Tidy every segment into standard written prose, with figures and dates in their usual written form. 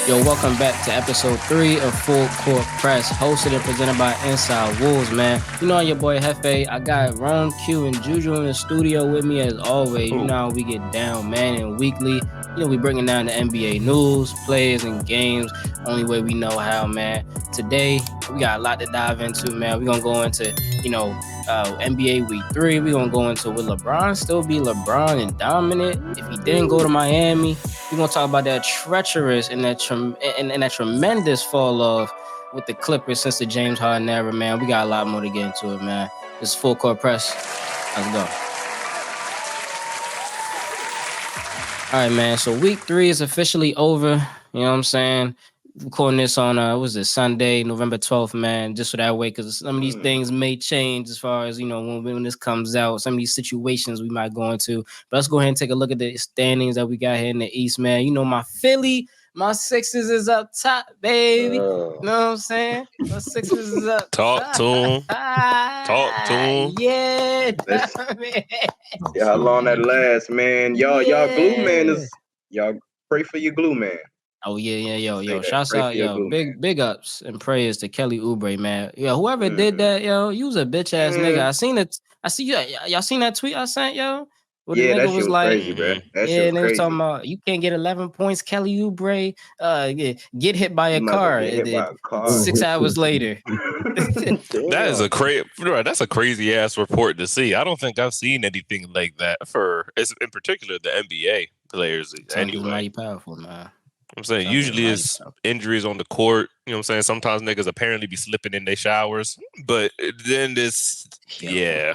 Yo, welcome back to episode 3 of Full Court Press, hosted and presented by Inside Wolves, man. You know, I'm your boy Hefe. I got Ron, Q, and Juju in the studio with me as always. You know how we get down, man, and weekly. You know, we bringing down the NBA news, players, and games. Only way we know how, man. Today, we got a lot to dive into, man. We're going to go into, NBA Week 3. We're going to go into will LeBron still be LeBron and dominant if he didn't go to Miami. We're going to talk about that treacherous and that tremendous fall off with the Clippers since the James Harden era, man. We got a lot more to get into it, man. This is Full Court Press. Let's go. All right, man. So week 3 is officially over. You know what I'm saying? Recording this on Sunday, November 12th, man. Just for that way, because some of these things may change as far as, you know, when this comes out. Some of these situations we might go into. But let's go ahead and take a look at the standings that we got here in the East, man. You know, my Sixers is up top, baby. You know what I'm saying? My Sixers is up top. Talk to him. Yeah. Yeah, how long that lasts, man. Y'all glue man is y'all pray for your glue man. Oh yeah, yo. Shouts out, yo. Big ups and prayers to Kelly Oubre, man. Yo, whoever did that, yo, you was a bitch ass nigga. I seen it. I see you. Y'all seen that tweet I sent, yo? Where the nigga was like, crazy, bro. And they was talking about you can't get 11 points. Kelly Oubre, get hit by a car. 6 hours later. That's a crazy ass report to see. I don't think I've seen anything like that in particular the NBA players. Anyway, mighty powerful, man. I'm saying usually it's injuries on the court. You know what I'm saying? Sometimes niggas apparently be slipping in their showers. But then yeah.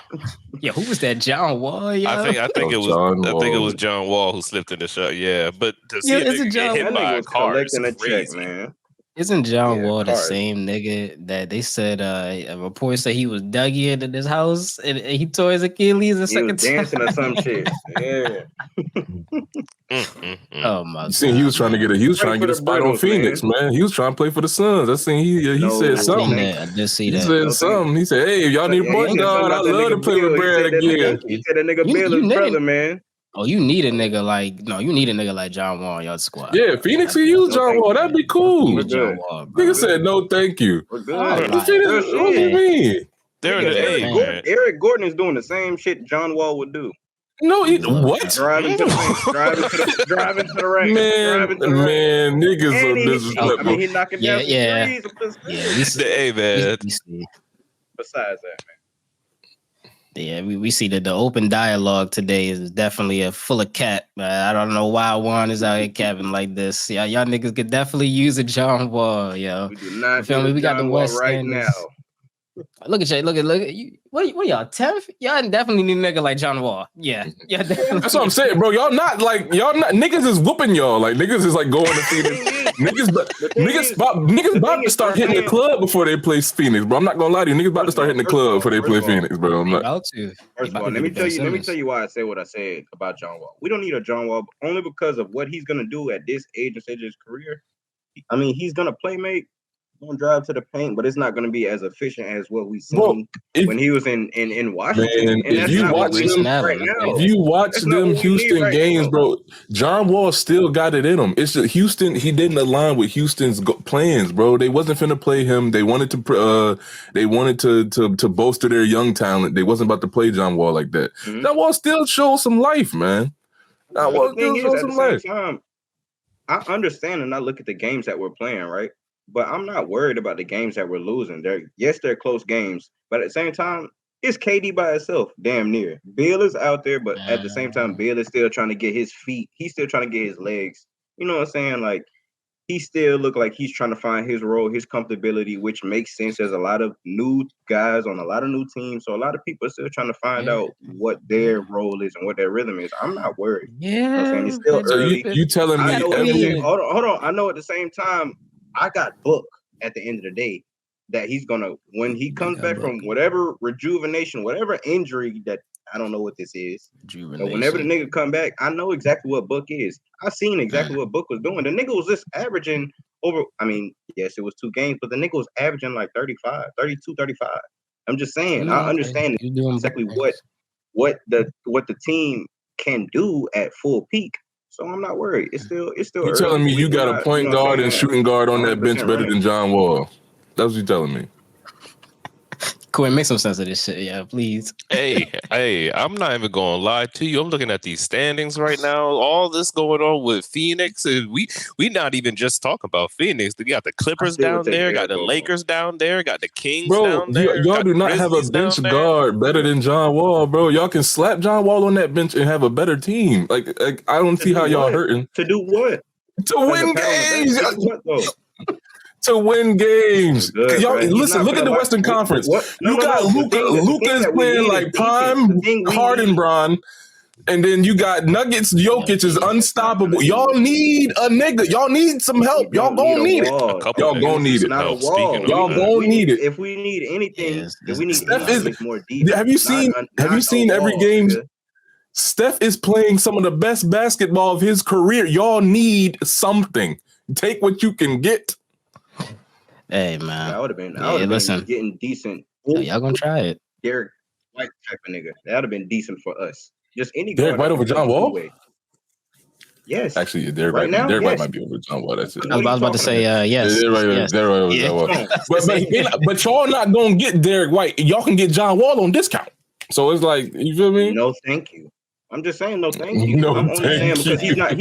Yeah, who was that? John Wall, yo? I think it was John Wall who slipped in the shower. Yeah. But to see a nigga get hit by a car is crazy. Man. Isn't John Wall the same nigga that they said a report said he was dug into this house and he tore his Achilles a second time? He was dancing or some shit. Yeah. Oh my God. He was trying to get a spot on Phoenix, man. He was trying to play for the Suns. I seen he said something. I did see that. He said something. He said, "Hey, if y'all need a point guard, I love to play with Brad again." He said that nigga Bill is brother, man. Oh, you need a nigga like John Wall on your squad. Yeah, Phoenix can use John Wall. That'd be cool. John Wall, nigga said no, thank you. We're good. What do you mean? Eric Gordon is doing the same shit John Wall would do. No, what? Driving to the rank. Man, niggas are disrespectful. I mean, he's knocking down threes. Hey, man. Besides that, man. Yeah, we see that the open dialogue today is definitely full of cat. I don't know why Juan is out here capping like this. Yeah, y'all niggas could definitely use a John Wall, yo. We do not feel me? We got the West right now. Look at you. What y'all 10th? Y'all definitely need a nigga like John Wall. Yeah. That's what I'm saying, bro. Y'all not niggas is whooping y'all. Like niggas is like going to Phoenix. niggas about to start hitting the club before they play Phoenix, bro. I'm not gonna lie to you. Niggas about to start hitting the club before they play Phoenix, bro. I'm not. About to. First of all, let me tell you why I said what I said about John Wall. We don't need a John Wall only because of what he's gonna do at this age and stage of his career. I mean, he's gonna play make. Going drive to the paint, but it's not going to be as efficient as what we seen when he was in Washington. Man, if you watch them Houston games, bro, John Wall still got it in him. It's just Houston. He didn't align with Houston's plans, bro. They wasn't finna play him. They wanted to bolster their young talent. They wasn't about to play John Wall like that. John Wall still shows some life, man. John Wall still shows some life. I understand and I look at the games that we're playing, right? But I'm not worried about the games that we're losing. They're close games, but at the same time, it's KD by itself, damn near. Bill is out there, but at the same time, Bill is still trying to get his feet. He's still trying to get his legs. You know what I'm saying? Like, he still look like he's trying to find his role, his comfortability, which makes sense. There's a lot of new guys on a lot of new teams, so a lot of people are still trying to find out what their role is and what their rhythm is. I'm not worried. Yeah, you know what I'm saying? It's still early. You telling me? Hold on. I know at the same time. I got book at the end of the day that he's gonna when he comes back from whatever rejuvenation, whatever injury that I don't know what this is. But whenever the nigga come back, I know exactly what Book is. I seen exactly what Book was doing. The nigga was just averaging over. I mean, yes, it was 2 games, but the nigga was averaging like 35, 32, 35. I'm just saying. I understand exactly what the team can do at full peak. So I'm not worried. It's still You early. telling me you got a point guard and shooting guard on that bench better than John Wall? That's what you telling me. Quinn, make some sense of this shit, yeah, please. Hey, I'm not even gonna lie to you. I'm looking at these standings right now. All this going on with Phoenix, and we not even just talking about Phoenix. We got the Clippers down there, got the Lakers down there, got the Kings down there. Y'all do not have a bench guard better than John Wall, bro. Y'all can slap John Wall on that bench and have a better team. Like I don't see how y'all hurting. To do what? To win games. To what though? To win games. Good, y'all right? listen, look at the Western Conference. You got Luka. Luka is playing like prime Harden, Bron. And then you got Nuggets. Jokic is unstoppable. Y'all need a nigga. Y'all need some help. Y'all gonna need it. Y'all gonna need it. Y'all gonna need it. If we need anything, if we need Steph anything, more deep. Have you seen every game? Steph is playing some of the best basketball of his career. Y'all need something. Take what you can get. Hey man, I would have been getting decent. Y'all gonna try it? Derek White type of nigga. That would have been decent for us. Just any Derek White over John Wall. Yes. Actually, Derek White might be over John Wall. That's it. I was about to say yes. Derek White over John Wall. But y'all not gonna get Derek White. Y'all can get John Wall on discount. So it's like, you feel me? No, thank you. I'm just saying no, thank you. No, I'm only saying thank because you. he's not.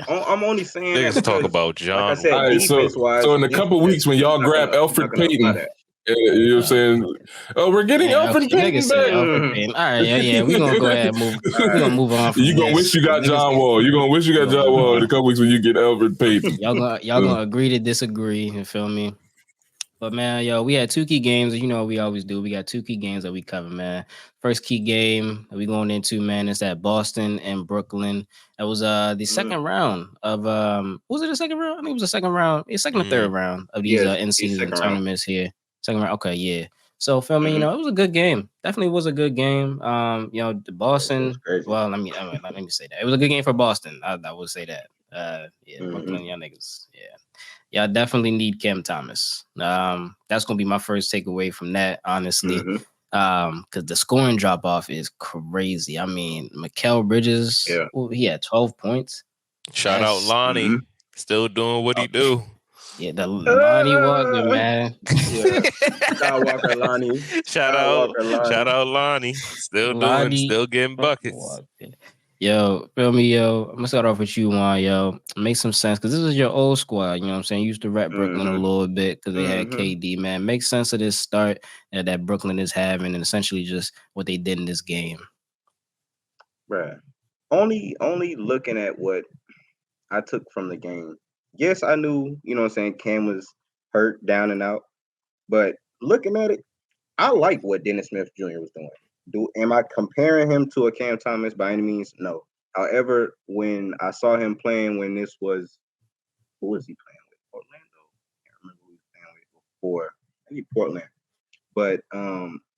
I'm only saying that Niggas talk about John. Like I said, right, so in a couple weeks when y'all grab Elfrid Payton, you know what I'm saying? Oh, we're getting Elfrid Payton back. All right, yeah. We're gonna go ahead and move. We're gonna move on. You gonna wish you got John Wall. You gonna wish you got John Wall in a couple weeks when you get Elfrid Payton. Y'all gonna agree to disagree. You feel me? But man, yo, we had 2 key games. You know what we always do. We got 2 key games that we cover, man. First key game that we going into, man, is that Boston and Brooklyn. That was the second round of was it the second round? I think it was the second round. It's second or third round of these in-season tournaments here. Second round. Okay, yeah. So feel me, you know, it was a good game. Definitely was a good game. You know, the Boston. Well, let me say that. It was a good game for Boston. I would say that. Brooklyn, y'all niggas. Yeah. Y'all definitely need Cam Thomas. That's gonna be my first takeaway from that, honestly. Because the scoring drop off is crazy. I mean, Mikal Bridges, he had 12 points. Shout out Lonnie, still doing what he do. Yeah, the Lonnie Walker, man. Shout out Lonnie. Still getting buckets. Yo, feel me, yo. I'm gonna start off with you, Juan, yo. Make some sense, because this is your old squad, you know what I'm saying? You used to rep Brooklyn a little bit because they had KD, man. Make sense of this start that Brooklyn is having and essentially just what they did in this game. Bruh. Only looking at what I took from the game. Yes, I knew, you know what I'm saying, Cam was hurt, down and out. But looking at it, I like what Dennis Smith Jr. was doing. Am I comparing him to a Cam Thomas by any means? No. However, when I saw him playing when this was, who was he playing with? Orlando. I can't remember who he was playing with before. Maybe Portland. But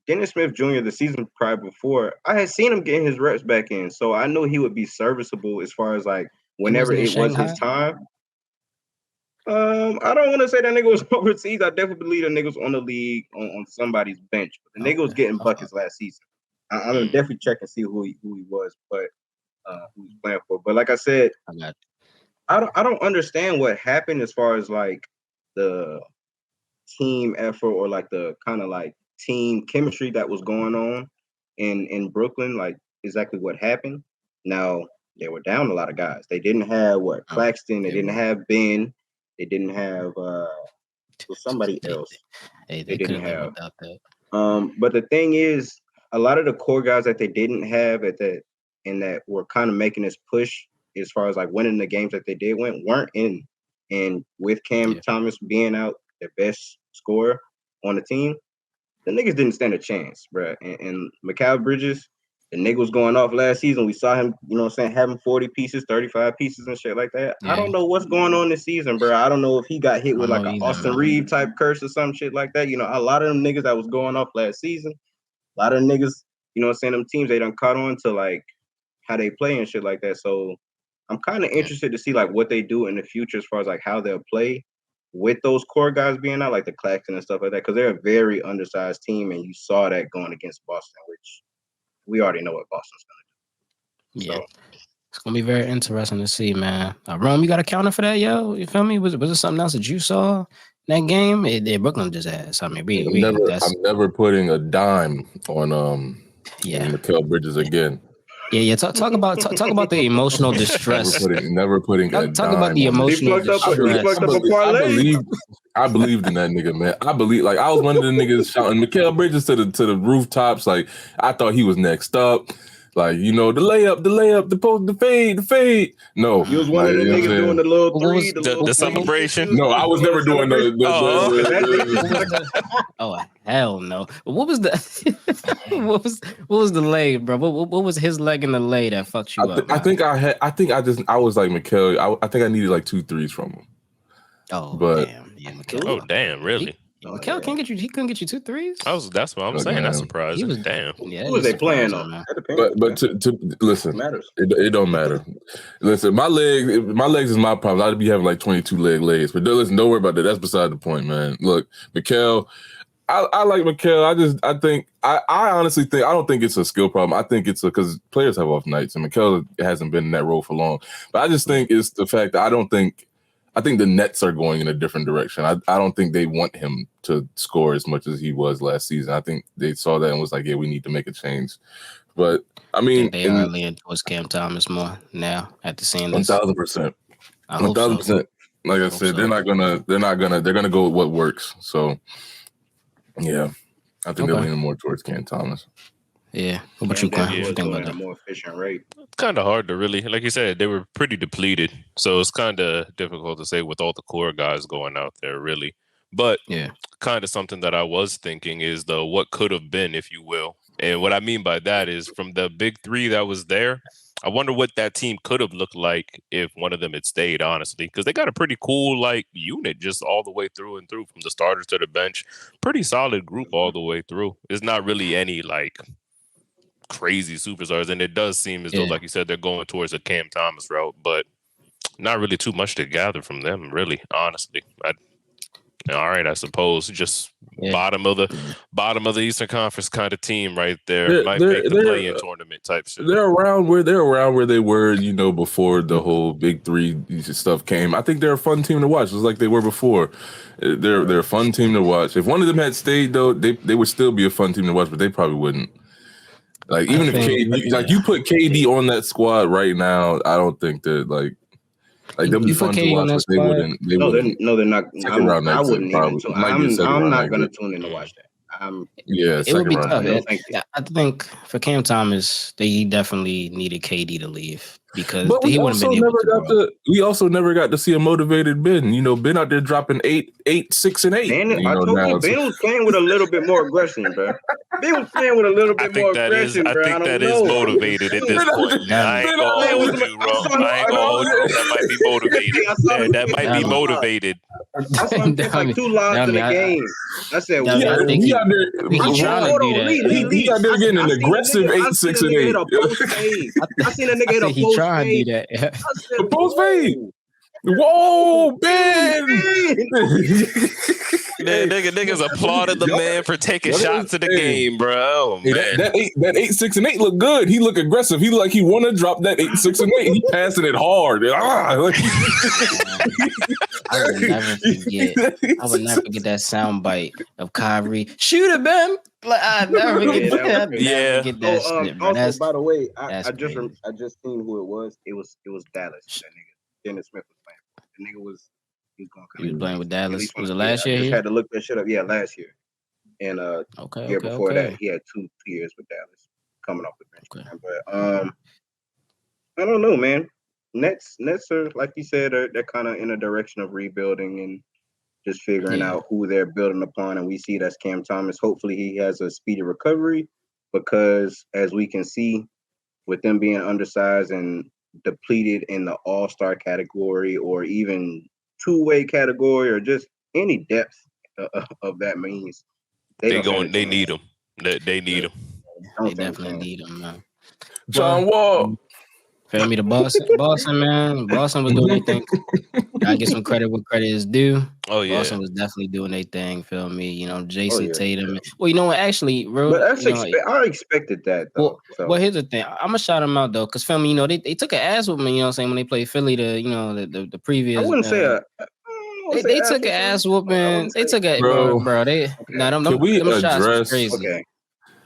Dennis Smith Jr., the season prior before, I had seen him getting his reps back in. So I knew he would be serviceable as far as like whenever it was his time. I don't want to say that nigga was overseas. I definitely believe that nigga was on the league on somebody's bench. But the nigga was getting buckets last season. I'm gonna definitely check and see who he was, but who he's playing for. But like I said, I don't understand what happened as far as like the team effort or like the kind of like team chemistry that was going on in Brooklyn. Like exactly what happened. Now they were down a lot of guys. They didn't have Claxton. They didn't have Ben. They didn't have somebody else. They didn't have. But the thing is, a lot of the core guys that they didn't have that were kind of making this push as far as like winning the games that they did win weren't in. And with Cam Thomas being out, their best scorer on the team, the niggas didn't stand a chance, bro. And Mikal Bridges, the nigga was going off last season. We saw him, you know what I'm saying, having 40 pieces, 35 pieces and shit like that. Yeah. I don't know what's going on this season, bro. I don't know if he got hit with like an Austin Reeves type curse or some shit like that. You know, a lot of them niggas that was going off last season, a lot of niggas, you know what I'm saying, them teams, they done caught on to like how they play and shit like that. So I'm kind of interested to see like what they do in the future as far as like how they'll play with those core guys being out, like the Claxton and stuff like that, because they're a very undersized team, and you saw that going against Boston, which we already know what Boston's gonna do. Yeah. It's gonna be very interesting to see, man. Rome, you got a counter for that, yo? You feel me? Was it something else that you saw in that game? Brooklyn just asked. I mean, I'm never putting a dime on Mikal Bridges again. Yeah. Talk about the emotional distress. Never putting a talk dime about the emotional distress. I believed in that nigga, man. I was one of the niggas shouting Mikal Bridges to the rooftops. Like, I thought he was next up. Like, the layup, the post, the fade. No, you was one of the niggas doing the little three, the celebration. No, I was never doing the oh hell no! What was the what was the lay, bro? What was his leg in the lay that fucked you up? I was like Mikal. I think I needed like 2 threes from him. Oh, but damn. Yeah, Mikal. Oh, damn, really? Mikal can't get you. He couldn't get you 2 threes. That's what I'm saying. That's surprising. Damn. Yeah, who was they playing on? Man. But to listen, it don't matter. Listen, my legs is my problem. I'd be having like 22 legs. But listen, don't worry about that. That's beside the point, man. Look, Mikal. I like Mikal. I honestly think, I don't think it's a skill problem. I think it's because players have off nights, and Mikal hasn't been in that role for long. But I just think it's the fact that I think the Nets are going in a different direction. I don't think they want him to score as much as he was last season. I think they saw that and was like, yeah, we need to make a change. But I mean, they are leaning towards Cam Thomas more now after seeing this. 1,000%. 1,000%. Like I said, they're gonna go with what works. So yeah, I think they're leaning more towards Cam Thomas. Yeah. What about you, Quan? What you think about that? More efficient rate. It's kind of hard to really, like you said, they were pretty depleted. So it's kind of difficult to say with all the core guys going out there, really. But kind of something that I was thinking is what could have been, if you will. And what I mean by that is from the big three that was there, I wonder what that team could have looked like if one of them had stayed, honestly, because they got a pretty cool unit just all the way through and through, from the starters to the bench. Pretty solid group all the way through. There's not really any crazy superstars, and it does seem as though, like you said, they're going towards a Cam Thomas route, but not really too much to gather from them, really, honestly. All right, I suppose just bottom of the Eastern Conference kind of team right there. Might make the play-in tournament type shit. They're around where they were, before the whole big three stuff came. I think they're a fun team to watch, just like they were before. They're a fun team to watch. If one of them had stayed, though, they would still be a fun team to watch, but they probably wouldn't. Even if KD, you put KD on that squad right now, I don't think that they'll be fun to watch, but they wouldn't. No, they're not. I wouldn't even. I'm not going to tune in to watch that. It would be tough. I think for Cam Thomas, he definitely needed KD to leave because he wouldn't have been able to. We also never got to see a motivated Ben. Ben out there dropping 8, 6, and 8. Ben, I told you, Ben was playing with a little bit more aggression, bro. Ben was playing with a little bit more aggression, bro. I think that is motivated at this point. I ain't gonna hold you, bro. I ain't gonna hold you. That might be motivated. That might be motivated. I saw him take 2 lobs in the game. I said, he out there getting an aggressive 8, 6, and 8. I seen a nigga hit a post fade. The post fade. Whoa, Ben! Niggas applauded the man for taking shots in the game, bro. Oh, man. That 8, 6, and 8 look good. He look aggressive. He look like he want to drop that 8, 6, and 8. He passing it hard. I would never forget that sound bite of Kyrie. Shoot it, Ben. I never forget that shit, bro. Also, by the way, I just seen who it was. It was Dallas. That nigga Dennis Smith was playing. The nigga was playing with Dallas. Was it last year? I just had to look that shit up. Yeah, last year. And year before that, he had 2 years with Dallas coming off the bench. Okay. But I don't know, man. Nets are, like you said, they're kind of in a direction of rebuilding and just figuring out who they're building upon. And we see that's Cam Thomas. Hopefully he has a speedy recovery because, as we can see, with them being undersized and depleted in the all-star category or even two-way category or just any depth of that means they need them. They need them. They definitely need them, man. John Wall. Feel me? Boston, man. Boston was doing their thing. Gotta get some credit where credit is due. Oh yeah, Boston was definitely doing their thing. Feel me? You know, Jason Tatum. Well, you know what? Actually, real. But that's you know, I expected that though. well, here's the thing. I'm gonna shout them out though, cause feel me, you know, they took an ass with me. You know what I'm saying, when they played Philly, the previous. I wouldn't say they took an ass whooping. They took a bro. They them shots was crazy. Okay.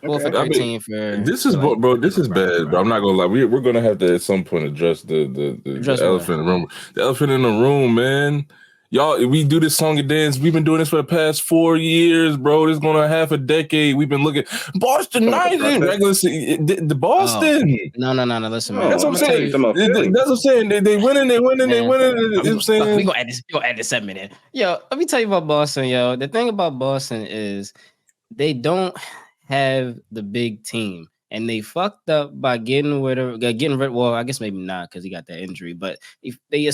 4 for 13 for. This is bro. This is bad, bro. I'm not gonna lie. We're gonna have to at some point address the elephant in the room. The elephant in the room, man. Y'all, we do this song and dance. We've been doing this for the past 4 years, bro. This is going on half a decade. We've been looking Boston United, regular the Boston. No. Listen, man. That's what I'm saying. That's what I'm saying. They winning. You know what I'm saying? We gonna add this segment in. Yo, let me tell you about Boston, yo. The thing about Boston is they don't have the big team. And they fucked up by getting rid. Well, I guess maybe not because he got that injury. But they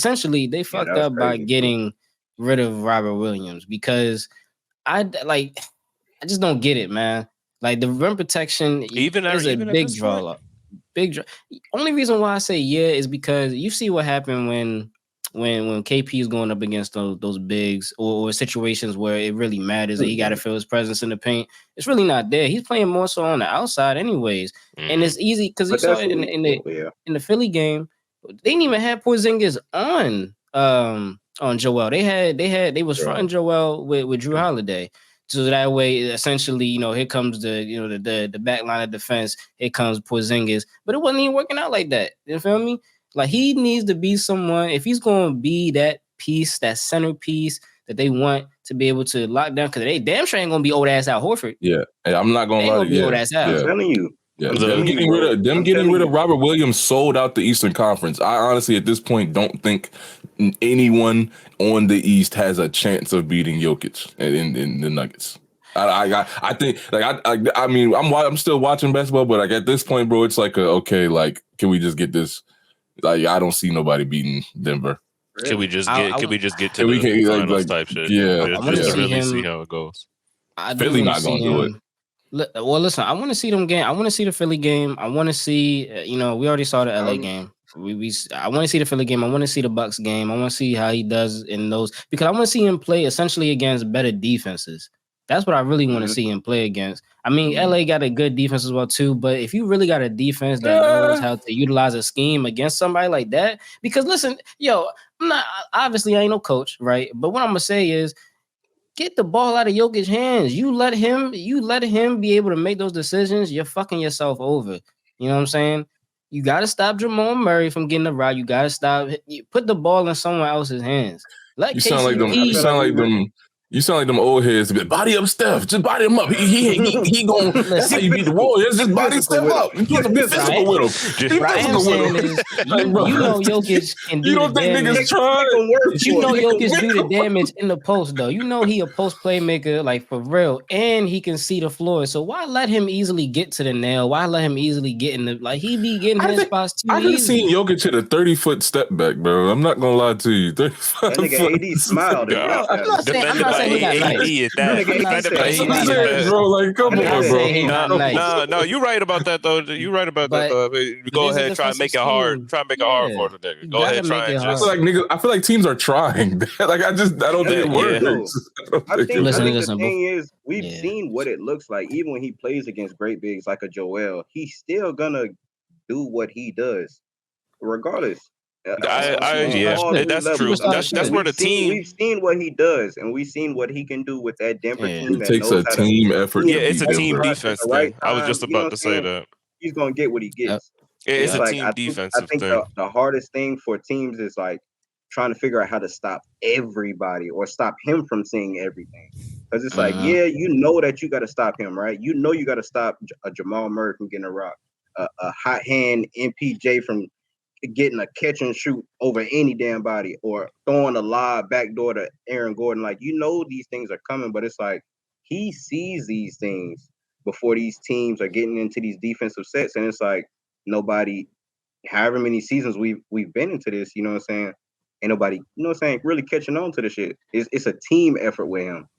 fucked up by getting rid of Robert Williams because I just don't get it, man. Like the rim protection is a big draw. Only reason why I say is because you see what happened when KP is going up against those bigs or situations where it really matters and he got to feel his presence in the paint. It's really not there. He's playing more so on the outside anyways. And it's easy because you saw it in the Philly game. They didn't even have Porzingis on Joel. They was fronting Joel with Drew Holiday. So that way, essentially, you know, here comes the back line of defense. Here comes Porzingis. But it wasn't even working out like that. You feel me? Like he needs to be someone, if he's going to be that piece, that centerpiece that they want to be able to lock down, because they damn sure ain't going to be old ass Al Horford. Yeah, and I'm not going to lie to you. Old ass Al. I'm telling you. Yeah, them getting rid of Robert Williams sold out the Eastern Conference. I honestly, at this point, don't think anyone on the East has a chance of beating Jokic in the Nuggets. I think I mean I'm still watching basketball, but like at this point, bro, it's like can we just get this? Like I don't see nobody beating Denver. Really? Can we just get to the finals type shit? Yeah, just really see how it goes. Philly not gonna do it. Well, listen, I want to see them game. I want to see the Philly game. I want to see, we already saw the LA game. I want to see the Philly game. I want to see the Bucks game. I want to see how he does in those because I want to see him play essentially against better defenses. That's what I really want to see him play against. I mean, LA got a good defense as well too, but if you really got a defense that knows how to utilize a scheme against somebody like that, because listen, I ain't no coach, right? But what I'm gonna say is, get the ball out of Jokic's hands. You let him be able to make those decisions. You're fucking yourself over. You know what I'm saying? You got to stop Jamal Murray from getting the route. You got to put the ball in someone else's hands. You sound like them. You sound like them old heads. Body up, Steph. Just body him up. He going. That's how you beat the Warriors. Just body Steph up. You supposed to be physical with him. Be physical with him. You know Jokic can do. You don't think niggas trying? You know Jokic do the damage in the post though. You know he a post playmaker like for real, and he can see the floor. So why let him easily get to the nail? Why let him easily get in the he be getting his spots too? I've seen Jokic hit a 30-foot step back, bro. I'm not gonna lie to you. 35 that nigga AD smiled. I'm not saying he got nice. Bro, like come on, bro. No, you right about that though. You right about that though. Go ahead and try and make it hard. Try and make it hard for the nigga. Go ahead and try and just like niggas. I feel like teams are trying. Like I don't think it works. I think the thing is we've seen what it looks like. Even when he plays against great bigs like a Joel, he's still gonna do what he does, regardless. That's true. That's where the team. We've seen what he does, and we've seen what he can do with that Denver team. It takes a team effort. Yeah, it's a team defense thing. I was just about to say that. He's gonna get what he gets. It's a team defensive thing. I think the hardest thing for teams is like trying to figure out how to stop everybody or stop him from seeing everything. Because it's like, you know that you got to stop him, right? You know you got to stop a Jamal Murray from getting a rock, a hot hand MPJ from getting a catch and shoot over any damn body, or throwing a lob backdoor to Aaron Gordon. Like, you know these things are coming, but it's like he sees these things before these teams are getting into these defensive sets, and it's like nobody, however many seasons we've been into this, you know what I'm saying? Ain't nobody, you know what I'm saying, really catching on to the shit. It's a team effort with him.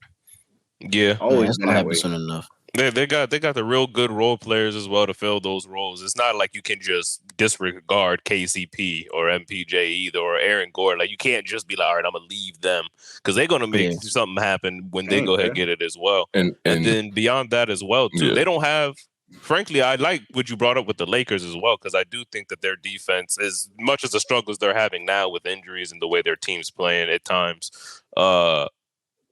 Yeah, always been that way. Enough. They got the real good role players as well to fill those roles. It's not like you can just disregard KCP or MPJ either or Aaron Gordon. Like you can't just be like, all right, I'm gonna leave them because they're gonna make something happen when they go ahead and get it as well. And then beyond that as well too, they don't have. Frankly, I like what you brought up with the Lakers as well because I do think that their defense, as much as the struggles they're having now with injuries and the way their team's playing at times,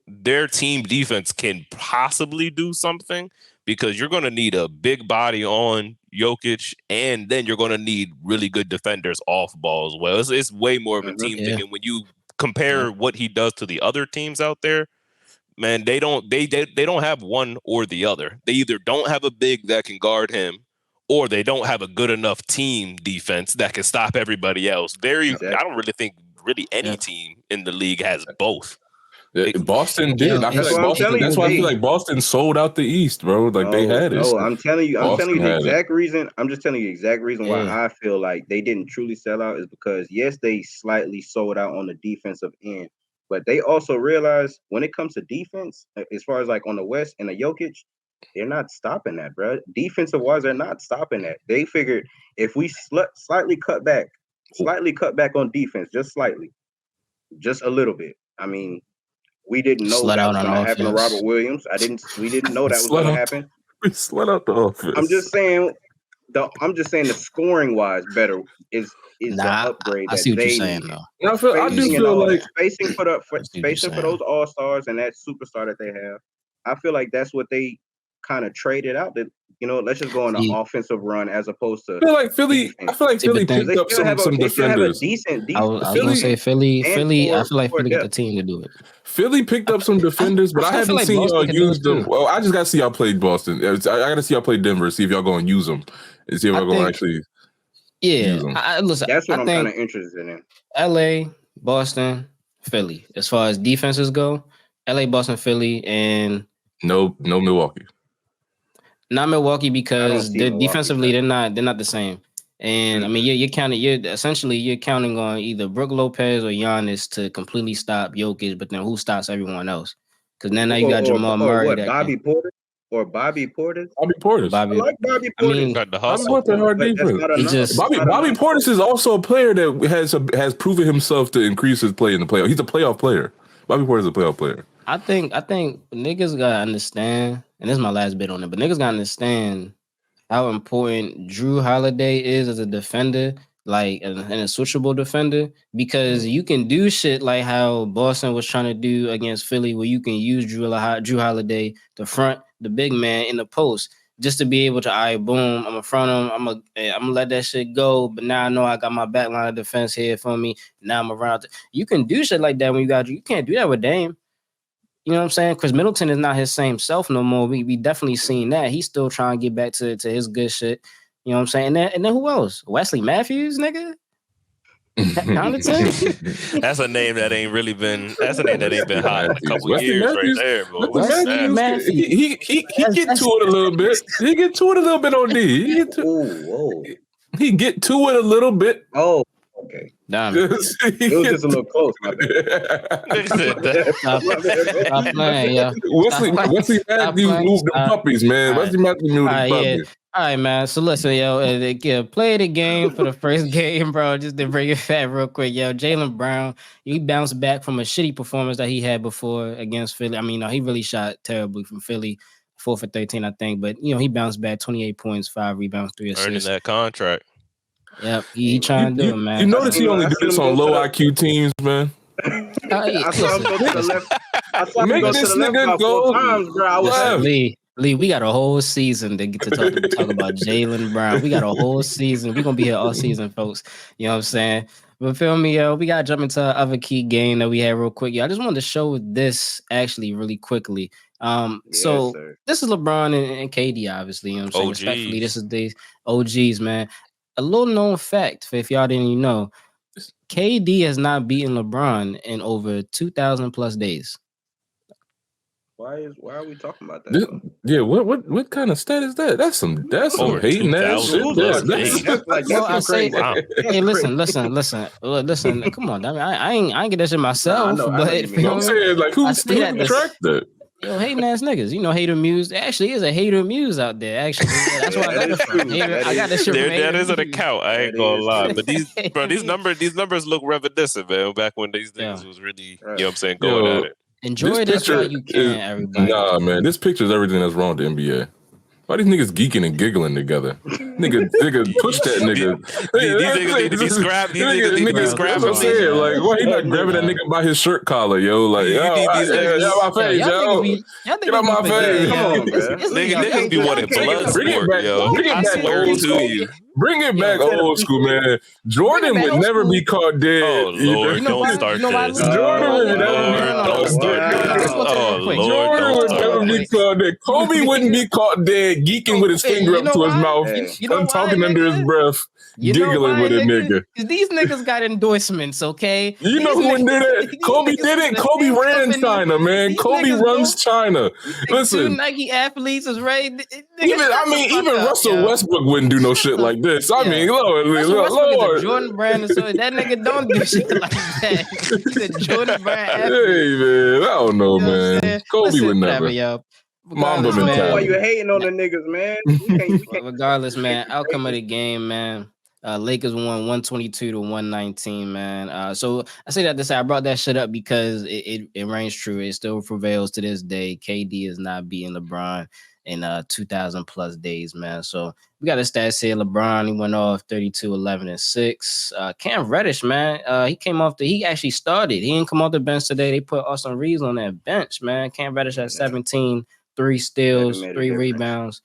their team defense can possibly do something because you're going to need a big body on Jokic, and then you're going to need really good defenders off ball as well. It's way more of a team thing, and when you compare what he does to the other teams out there, man, they don't have one or the other. They either don't have a big that can guard him, or they don't have a good enough team defense that can stop everybody else. I don't really think any team in the league has both. Yeah, Boston did. That's why I feel like Boston sold out the East, bro. Like they had it. No, I'm telling you the exact reason. I'm just telling you the exact reason why I feel like they didn't truly sell out is because yes, they slightly sold out on the defensive end, but they also realized when it comes to defense, as far as like on the West and the Jokic, they're not stopping that, bro. Defensive wise, they're not stopping that. They figured if we slightly cut back on defense, just a little bit. I mean. We didn't know that was going to happen to Robert Williams. We didn't know that was going to happen. We sweat out the offense. I'm just saying the scoring wise better is the upgrade. I see what you're saying though. I do feel like spacing for those all-stars and that superstar that they have. I feel like that's what they kind of traded out. That let's just go on an offensive run as opposed to. I feel like Philly picked up some defenders. I was gonna say Philly. I feel like Philly got the team to do it. Philly picked up some defenders, but I haven't seen y'all use them. Well, I just got to see y'all play Boston. I got to see y'all play Denver, see if y'all going to use them, and see if y'all going to actually use them. Listen, that's what I'm kind of interested in. LA, Boston, Philly. As far as defenses go, LA, Boston, Philly, and no Milwaukee. Not Milwaukee because defensively they're not the same. And I mean, you're counting on either Brook Lopez or Giannis to completely stop Jokic, but then who stops everyone else? Because now you got Jamal Murray. What, Bobby Portis? Bobby Portis. I like Bobby Portis. I mean, got the hustle. Bobby Portis is also a player that has proven himself to increase his play in the playoff. He's a playoff player. Bobby Portis is a playoff player. I think niggas gotta understand, and this is my last bit on it, but niggas gotta understand how important Drew Holiday is as a defender, like and a switchable defender, because you can do shit like how Boston was trying to do against Philly, where you can use Drew Holiday to front the big man in the post, just to be able to, all right, boom, I'm gonna front him, I'm gonna let that shit go, but now I know I got my back line of defense here for me. Now I'm around. You can do shit like that when you can't do that with Dame. You know what I'm saying? Because Middleton is not his same self no more. We definitely seen that. He's still trying to get back to his good shit. You know what I'm saying? And then who else? Wesley Matthews, nigga? That's a name that ain't really been. That's a name that ain't been hot in a couple years, right there, bro. He get to it a little bit. He get to it a little bit on D. He get to it a little bit. Oh, okay. Damn. It was just a little close. My bad. Stop playing, yo. Wesley Matthews moved the puppies, man. Wesley Matthews moved the puppies. Yeah. All right, man. So listen, yo, play the game for the first game, bro. Just to bring it back real quick, yo. Jaylen Brown, he bounced back from a shitty performance that he had before against Philly. I mean, he really shot terribly from Philly, 4 for 13, I think. But he bounced back, 28 points, 5 rebounds, 3 assists. Earning that contract. Yep, he trying to do it, man. You notice he only do this on low IQ teams, man. I saw him go to the left. I saw him go to the left about 4 times, bro. I was Lee, we got a whole season to get to talk about Jaylen Brown. We got a whole season. We're gonna be here all season, folks. You know what I'm saying? But feel me, yo, we gotta jump into our other key game that we had real quick. Yo, I just wanted to show this actually really quickly. So this is LeBron and KD, obviously. You know what I'm saying? Respectfully, this is the OGs, man. A little known fact, if y'all didn't know, KD has not beaten LeBron in over 2,000 plus days. Why are we talking about that? Yeah, what kind of stat is that? That's some hating ass shit. Hey, listen. Come on, I mean, I ain't get that shit myself. I'm saying, like, who tracked that? Yo, hating ass niggas. You know, Hater Muse. There actually is a Hater Muse out there. Actually, that's where I got it from. I got this shit from That is an Muse. account. I ain't gonna lie, but these numbers look reminiscent, man. Back when these things was really, you know what I'm saying, going at it. Enjoy this while you can, everybody. Nah, man, this picture is everything that's wrong with the NBA. Why these niggas geeking and giggling together? Nigga, push that nigga. These niggas need to be scrapped. These niggas need to be scrapped. That's what I'm saying. Like, why he not grabbing that nigga by his shirt collar, yo? Like, yo, get out my face, yo. Get out my face. Come on, man. Niggas be wanting blood sport, yo. I swear to you. Bring it back old school, man. Jordan would never be caught dead. Oh, Lord, don't start this. Jordan would never be caught dead. Kobe wouldn't be caught dead geeking with his finger up to his mouth. I'm talking under his breath. Giggling with a nigga. These niggas got endorsements, okay? You know who wouldn't do that? Kobe did it. Kobe ran China, man. Kobe runs China. Listen, Nike athletes is right. Even Russell Westbrook wouldn't do no shit like this. I mean, Lord. Jordan Brand, so that nigga don't do shit like that. Jordan Brand athlete. Hey, man, I don't know, man. Kobe would never. Yo. Mamba Why mentality. you hating on the niggas, man? We can't. Regardless, man, outcome of the game, man. Lakers won 122 to 119, man. So I say that to say I brought that shit up because it reigns true. It still prevails to this day. KD is not beating LeBron in 2,000 plus days, man. So we got a stat here. LeBron, he went off 32, 11, and 6. Cam Reddish, man, he actually started. He didn't come off the bench today. They put Austin Reeves on that bench, man. Cam Reddish had 17, 3 steals, 3 rebounds.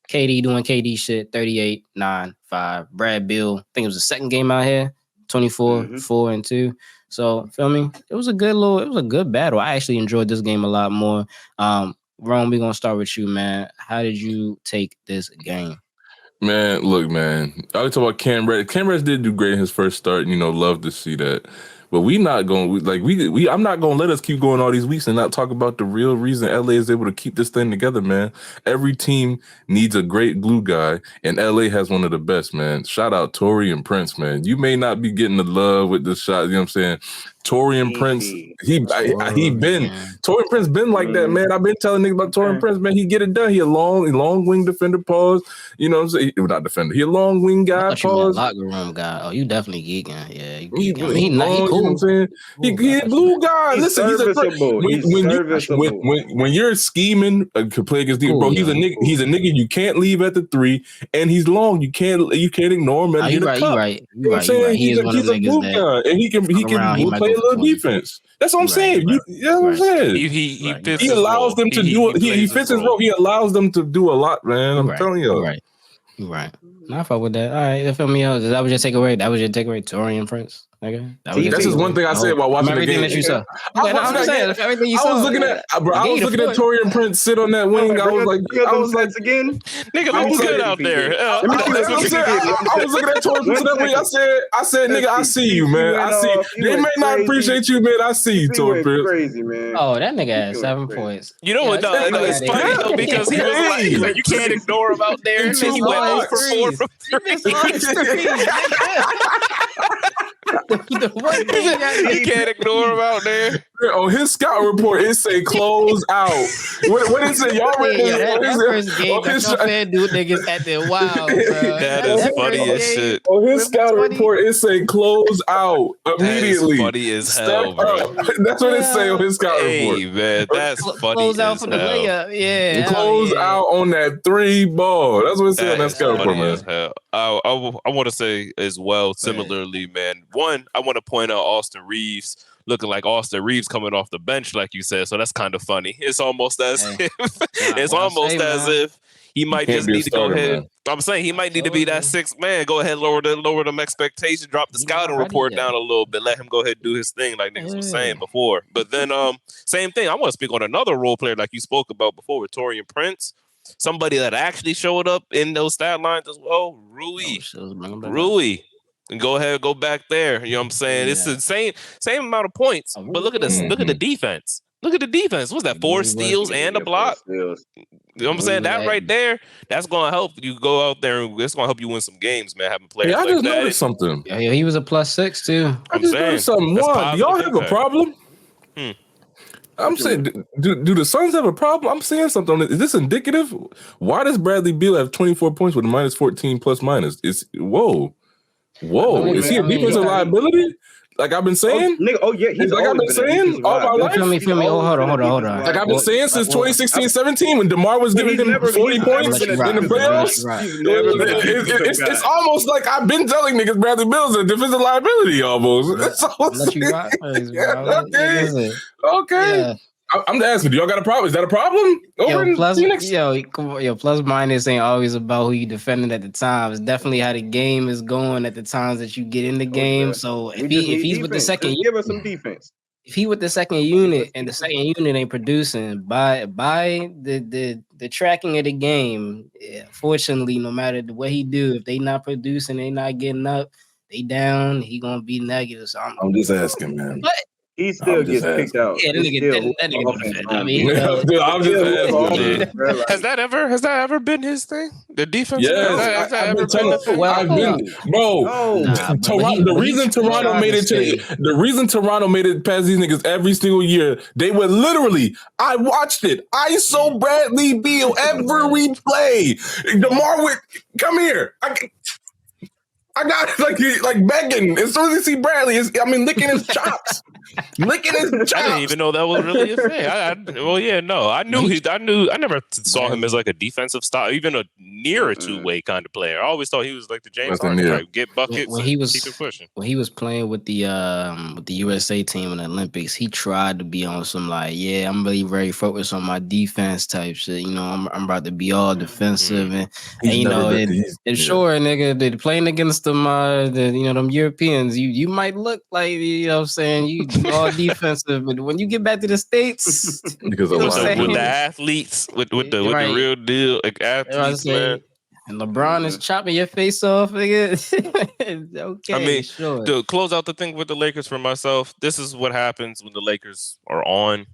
KD doing KD shit, 38, 9, 5. Brad Beal, I think it was the second game out here, 24, 4, and 2. So, feel me? It was a good battle. I actually enjoyed this game a lot more. Ron, we're going to start with you, man. How did you take this game? Man, look, man. I was talking about Cam Reddish. Cam Reddish did do great in his first start. Love to see that. But I'm not going to let us keep going all these weeks and not talk about the real reason LA is able to keep this thing together, man. Every team needs a great glue guy, and LA has one of the best, man. Shout out Taurean Prince, man. You may not be getting the love with the shot, you know what I'm saying? Taurean Prince, Taurean Prince been like that, man. I've been telling niggas about Taurean Prince, man. He get it done. He a long wing defender, pause. You know what I'm saying? Not defender. He a long wing guy, pause. Locker room guy. Oh, you definitely geeking. Yeah, you he cool. You know what I'm saying? He a blue guy. Listen, when you're scheming to play against the bro, he's a nigga you can't leave at the 3, and he's long. You can't ignore him. You right. You know what I'm saying? He's a blue guy, and he can play a little defense. That's what I'm saying. You know what I'm saying? He allows them to do it. He fits his role. He allows them to do a lot, man. I'm telling you. You're right. I fuck with that. All right, feel me out. That was your takeaway. Taurean Prince. Okay. That's just one thing I said while watching the game. Everything that you saw. Everything you saw. I was looking at Taurean Prince sit on that wing. I was like, again, nigga, look good out there. I was looking at Taurean Prince on that wing. I said, nigga, I see you, man. I see. They may not appreciate you, man. I see you, Taurean Prince. Crazy, man. Oh, that nigga had 7 points. You know what? It's funny though because he was like, you can't ignore him out there. He went 0 for 4 from 3. You can't ignore him out there. On his scout report, it say close out. What is it? Y'all read that first game that dude niggas at the wow. That is funny as shit. On his scout report, it say close out immediately. That is funny as hell, bro. That's what it say on his scout report. Hey, man, that's funny. Close out for the layup. Yeah. Close out on that 3 ball. That's what it said on that scout report, man. I want to say as well, similarly, man. One, I want to point out Austin Reeves looking like Austin Reeves coming off the bench, like you said. So that's kind of funny. It's almost as if he might just need to go ahead. Man. I'm saying he might need to be that 6th man. Go ahead, lower them expectations, drop the scouting report down a little bit, let him go ahead and do his thing, like niggas was saying before. But then, same thing. I want to speak on another role player, like you spoke about before with Taurean Prince. Somebody that actually showed up in those stat lines as well, Rui. And go ahead, go back there. You know what I'm saying? It's the same amount of points. But look at this. Look at the defense. Look at the defense. What's that? 4 steals and a block. You know what I'm saying? That right there, that's gonna help you go out there and it's gonna help you win some games, man. Having players like that. I just noticed something. Yeah, he was a +6 too. I just noticed something. One, y'all have a problem. I'm saying, do the Suns have a problem? I'm saying something on this. Is this indicative? Why does Bradley Beal have 24 points with a minus 14 plus minus? It's whoa. Is he a defensive liability? Like I've been saying, he's like I've been saying all my life. Feel me. Oh, hold on. Like I've been saying since 2016-17 when DeMar was giving him 40 points in the playoffs. It's almost like I've been telling niggas Bradley Beal's a defensive liability almost. Let you rock. Okay. Yeah. I'm asking, do y'all got a problem? Is that a problem? Plus minus ain't always about who you defending at the time. It's definitely how the game is going at the times that you get in the game. So if he's with the second, give us some defense. If he with the second unit and the second unit ain't producing by the tracking of the game, fortunately, no matter what he do, if they not producing, they not getting up, they down, he gonna be negative. So I'm just asking, man. But he still gets picked out. Yeah, that nigga. I mean, I'm just asking. Has that ever been his thing? The defense? Yes, I've been telling. The reason Toronto made it past these niggas every single year, they would literally. I watched it. ISO Bradley Beal every play. DeMar would come here. I got like begging. As soon as you see Bradley, licking his chops. Licking his chops. I didn't even know that was really a thing. I never saw him as like a defensive style, even a near a two-way kind of player. I always thought he was like the James Harden type, get buckets when he was keep it pushing. When he was playing with the USA team in the Olympics, he tried to be on some I'm really very focused on my defense type shit. I'm about to be all defensive and sure, nigga, they're playing against them them Europeans, you might look like, you know what I'm saying, you all defensive, but when you get back to the States, because with the athletes, with the real deal athletes, man. And LeBron is chopping your face off, nigga. Okay, I mean, to close out the thing with the Lakers for myself, this is what happens when the Lakers are on.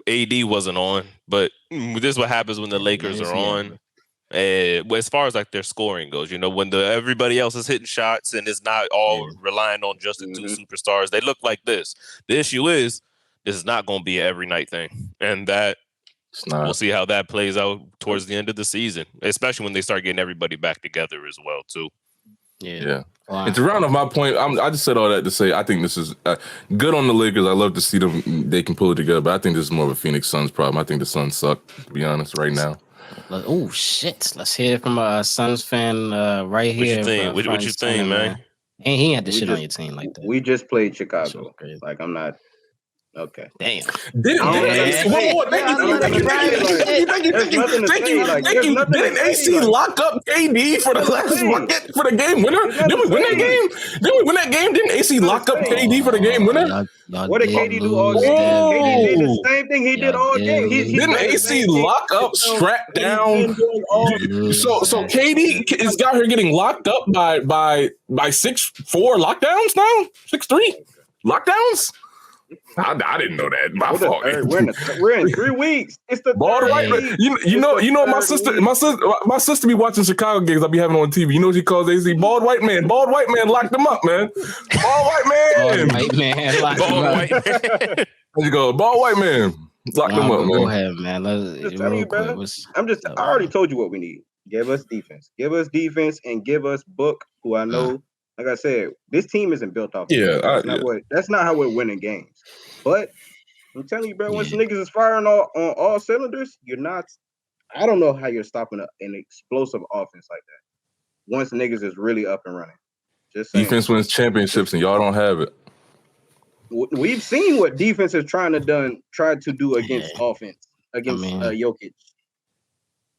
AD wasn't on, but this is what happens when the Lakers are on. As far as like their scoring goes, when everybody else is hitting shots and it's not all relying on just the two superstars, they look like this. The issue is this is not going to be an every night thing, and that we'll see how that plays out towards the end of the season, especially when they start getting everybody back together as well too. Yeah. Wow. And to round off my point, I just said all that to say I think this is good on the Lakers. I love to see them; they can pull it together. But I think this is more of a Phoenix Suns problem. I think the Suns suck, to be honest, right now. Oh shit! Let's hear it from a Suns fan right here. What you think, man? He had to shit on your team like that. We just played Chicago. Like I'm not. Okay. Damn. Didn't AC lock up KD for the last for the game winner? Did we win that game? Didn't AC lock up KD for the game winner? What did KD do all game? KD did the same thing he did all game. Didn't AC lock up, strap down? So KD is got her getting locked up by 6'4" lockdowns now? 6'3" lockdowns? I didn't know that. My fault. We're in 3 weeks. It's the bald white man. You know my sister be watching Chicago games I be having on TV. You know what she calls AC? Bald white man. Bald white man locked them up, man. Bald white man. Bald white man. There you go. Bald white man. Lock them up, man. Go ahead, man. I already told you what we need. Give us defense. Give us defense and give us Book, who I know. Like I said, this team isn't built off. That's not how we're winning games. But I'm telling you, bro, once niggas is firing on all cylinders, you're not. I don't know how you're stopping an explosive offense like that. Once niggas is really up and running. Just saying. Defense wins championships, and y'all don't have it. We've seen what defense is tried to do against offense against Jokic.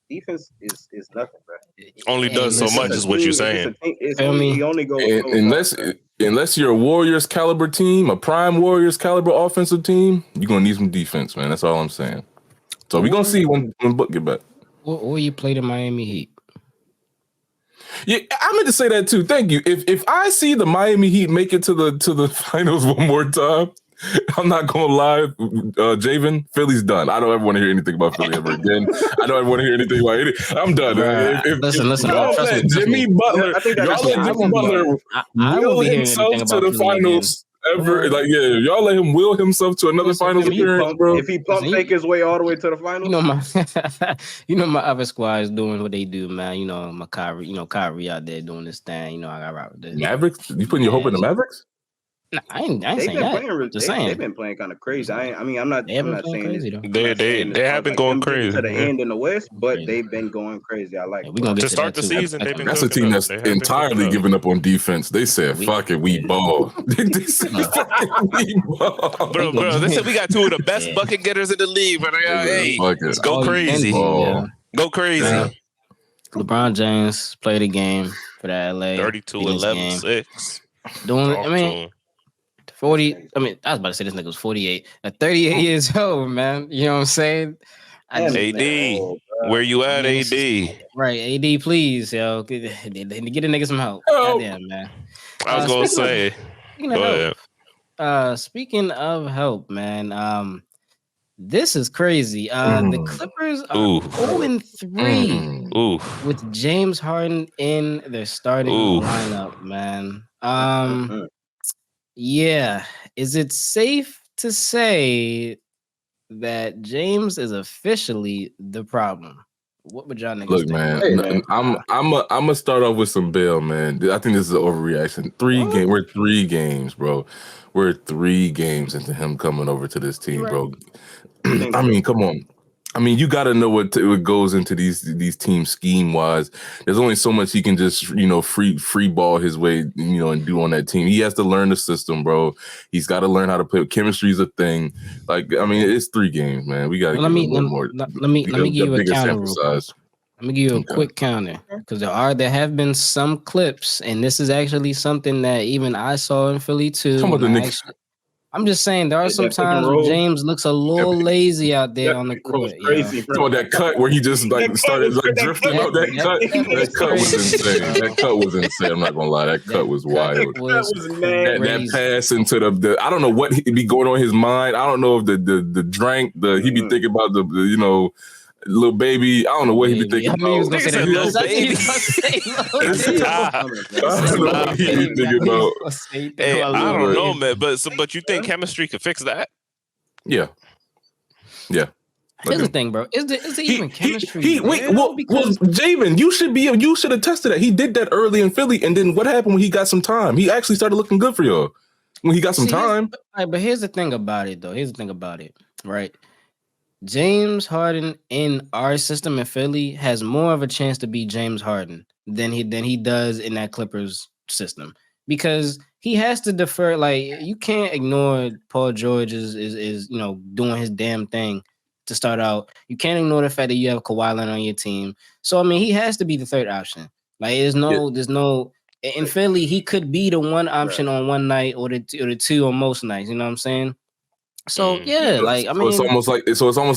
Defense is nothing, bro. Only does so much, is what you're saying. He only goes unless you're a Warriors caliber team, a prime Warriors caliber offensive team, you're gonna need some defense, man. That's all I'm saying. So we're gonna see when Book get back. Or you play the Miami Heat. Yeah, I meant to say that too. Thank you. If I see the Miami Heat make it to the finals one more time, I'm not gonna lie, Javen, Philly's done. I don't ever want to hear anything about Philly ever again. I don't ever want to hear anything about it. I'm done. Listen. Y'all let Jimmy Butler will himself to the finals ever. Like, yeah, y'all let him will himself to another finals appearance, bro. If he pump fake his way all the way to the finals, my other squad is doing what they do, man. My Kyrie out there doing this thing. I got right with this. Mavericks? You putting your hope in the Mavericks? Nah, I ain't saying that. They've been playing kind of crazy. I'm not saying crazy though. They have been going crazy to the end in the West, but they've been going crazy. I like. We gonna get to start the season. That's a team that's entirely giving up on defense. They said, "Fuck it, we ball." They said, "Fuck it, we ball." Bro. They said we got two of the best bucket getters in the league. But hey, let's go crazy. Go crazy. LeBron James played a game for the LA 32-11-6. Doing, 40. I was about to say this nigga was 48. At 38 years old, man. You know what I'm saying? AD, where you at, AD? Right, AD, please, yo. Get a nigga some help. Goddamn, man. I was gonna say. Go ahead. Speaking of help, man. This is crazy. The Clippers are 0-3 with James Harden in their starting lineup, man. Yeah. Is it safe to say that James is officially the problem? What would y'all niggas look, think? man? Hey, man. I'm gonna start off with some bail, man. I think this is an overreaction. 3 games. We're 3 games, bro. We're 3 games into him coming over to this team, bro. I mean, come on. I mean, you got to know what goes into these teams scheme wise. There's only so much he can just free ball his way and do on that team. He has to learn the system, bro. He's got to learn how to play. Chemistry is a thing. Like, I mean, it's 3 games, man. We got to give a little more. Let me give you a counter. Let me give you a quick counter because there have been some clips, and this is actually something that even I saw in Philly too. I'm just saying there are some times where James looks a little lazy out there on the court. Crazy, bro. That cut where he just started drifting up. That cut was insane. That cut was insane. I'm not gonna lie. That cut was wild. That pass into the I don't know what he'd be going on in his mind. I don't know if the drink he'd be thinking about the little baby. I don't know what he'd be thinking about. He was gonna say little baby. I don't know what he'd be thinking about. Hey, I don't know, man. But you think chemistry could fix that? Yeah. Here's the thing, bro. Is there even chemistry? Javen, you should attest to that. He did that early in Philly, and then what happened when he got some time? He actually started looking good for y'all when he got some time. But here's the thing about it, though. Right? James Harden in our system in Philly has more of a chance to be James Harden than he does in that Clippers system because he has to defer. Like, you can't ignore Paul George is doing his damn thing to start out. You can't ignore the fact that you have Kawhi Leonard on your team. So I mean, he has to be the third option. Like, there's no in Philly he could be the one option on one night or the 2 on most nights. You know what I'm saying? So yeah, like I mean, it's almost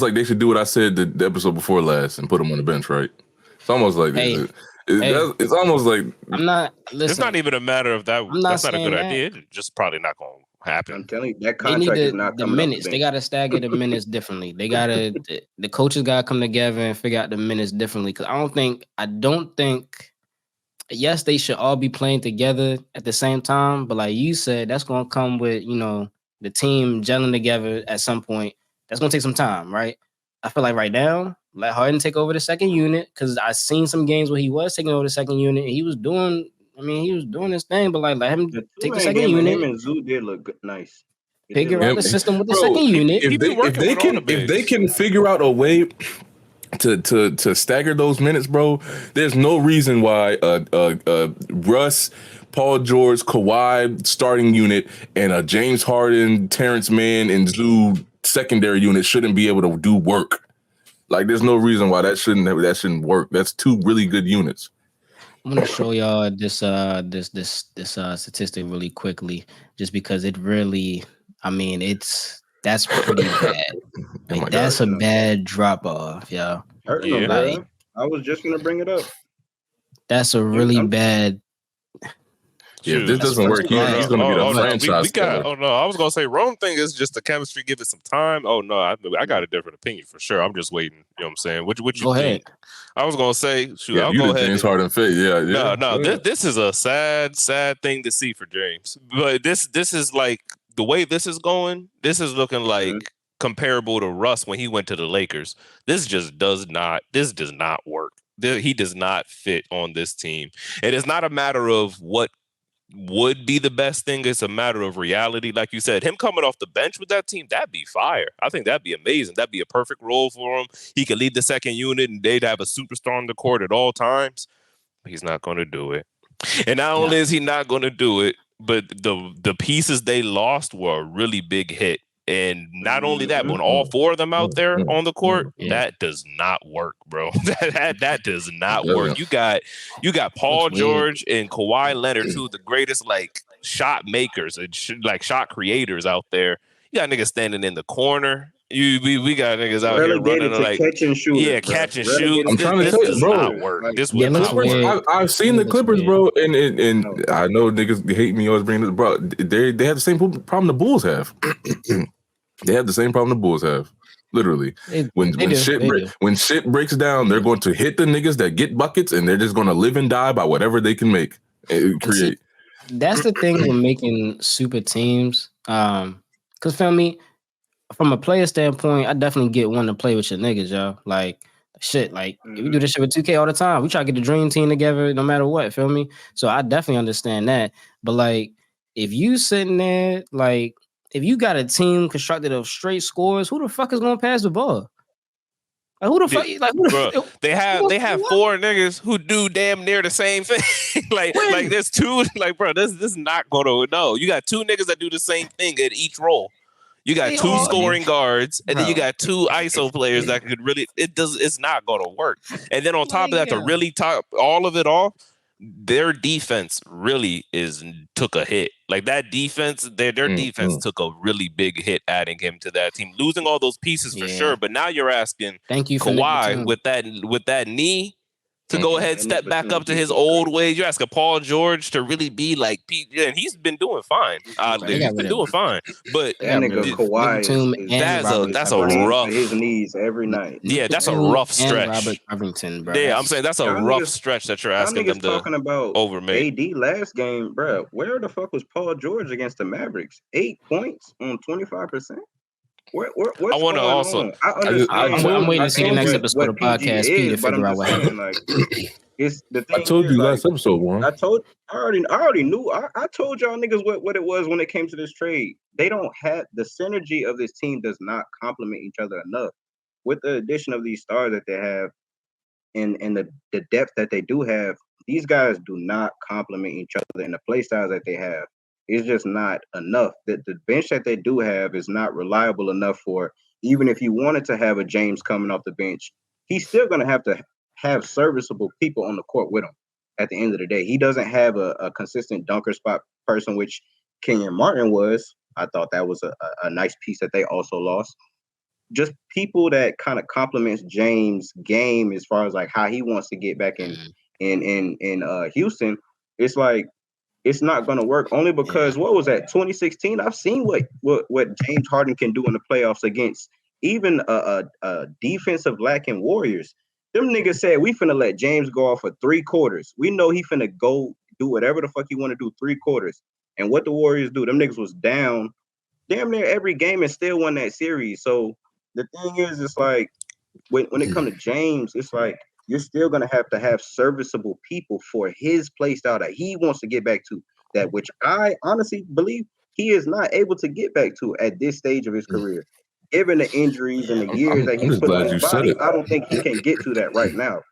like they should do what I said the episode before last and put him on the bench, right? It's almost like it's almost like I'm not. Listen, it's not even a matter of that. That's not a good idea. It's just probably not going to happen. I'm telling you, that contract is not coming. The minutes they got to stagger the minutes differently. They got to the coaches got to come together and figure out the minutes differently. Because I don't think. Yes, they should all be playing together at the same time, but like you said, that's going to come with the team gelling together at some point. That's going to take some time, right? I feel like right now, let Harden take over the second unit because I seen some games where he was taking over the second unit and he was doing his thing, but like let him take the second unit. Him and Zoo did look good, nice. Figure out the system with the second unit. If they can figure out a way to stagger those minutes, bro, there's no reason why Russ, Paul George, Kawhi starting unit, and a James Harden, Terrence Mann, and Zoo secondary unit shouldn't be able to do work. Like, there's no reason why that shouldn't work. That's 2 really good units. I'm gonna show y'all this statistic really quickly, just because it really, that's pretty bad. Like, that's a bad drop off, y'all. I was just gonna bring it up. That's a really bad. Yeah, if this doesn't work, he's going to get a franchise. I was going to say, Rome thing is just the chemistry, give it some time. Oh, no, I got a different opinion for sure. I'm just waiting. You know what I'm saying? What you go think? Ahead. I was going to say, shoot, I'll you go ahead. James Harden fit. Yeah. No, this is a sad thing to see for James. But this is like the way this is going, this is looking like comparable to Russ when he went to the Lakers. This does not work. He does not fit on this team. It is not a matter of what would be the best thing. It's a matter of reality. Like you said, him coming off the bench with that team, that'd be fire. I think that'd be amazing. That'd be a perfect role for him. He could lead the second unit and they'd have a superstar on the court at all times. He's not going to do it. And not only is he not going to do it, but the pieces they lost were a really big hit. And not only that, but when all four of them out there on the court, that does not work, bro. that does not work. You got Paul George and Kawhi Leonard, two of the greatest like shot makers and like shot creators out there. You got niggas standing in the corner. We got niggas out here running like catch and shoot. Yeah, catch and shoot. I'm trying to tell you, bro. Not work. This would not work. I've seen the Clippers, bro, and I know niggas hate me always bringing this, bro. They have the same problem the Bulls have. They have the same problem the Bulls have. Literally, when shit breaks down, they're going to hit the niggas that get buckets, and they're just going to live and die by whatever they can make create. That's the thing with making super teams. Because feel me, from a player standpoint, I definitely get one to play with your niggas, yo. Like shit, like if we do this shit with 2K all the time, we try to get the dream team together no matter what. Feel me? So I definitely understand that. But like, if you sitting there like. If you got a team constructed of straight scores, who the fuck is gonna pass the ball? Like who the fuck? Like who the they have four niggas who do damn near the same thing. like there's two. Like bro, this is not gonna no. You got two niggas that do the same thing at each role. You got two scoring guards, and then you got two ISO players that could really. It's not gonna work. And then on top of that, to really top all of it off, their defense really took a hit. Like that defense, their defense took a really big hit adding him to that team. Losing all those pieces for sure, but now you're asking Kawhi with that knee to go ahead and step back up to his old ways. You're asking Paul George to really be like and he's been doing fine. He's been doing fine. But that nigga Kawhi that's a rough his knees every night. Yeah, that's a rough stretch. Robert Covington, bro. Yeah, I'm saying that's a rough stretch that you're asking them to talking about overmake. AD last game, bro. Where the fuck was Paul George against the Mavericks? 8 points on 25%. What's I want to also. I'm waiting to see the next episode of podcast P to figure out what happened. Like, it's the thing. I told you last episode, Warren. I already knew. I told y'all niggas what it was when it came to this trade. They don't have the synergy of this team. Does not complement each other enough. With the addition of these stars that they have, and the depth that they do have, these guys do not complement each other in the play styles that they have. It's just not enough. The bench that they do have is not reliable enough for, even if you wanted to have a James coming off the bench, he's still going to have serviceable people on the court with him at the end of the day. He doesn't have a consistent dunker spot person, which Kenyon Martin was. I thought that was a nice piece that they also lost. Just people that kind of complements James' game as far as like how he wants to get back in Houston. It's like, it's not going to work only because what was that 2016? I've seen what James Harden can do in the playoffs against even a defensive lacking Warriors. Them niggas said we finna let James go off for 3 quarters. We know he finna go do whatever the fuck he want to do 3 quarters. And what the Warriors do? Them niggas was down damn near every game and still won that series. So the thing is, it's like when it comes to James, it's like you're still going to have serviceable people for his play style that he wants to get back to, that which I honestly believe he is not able to get back to at this stage of his career. Given the injuries and the years that he's put on his body, I don't think he can get to that right now.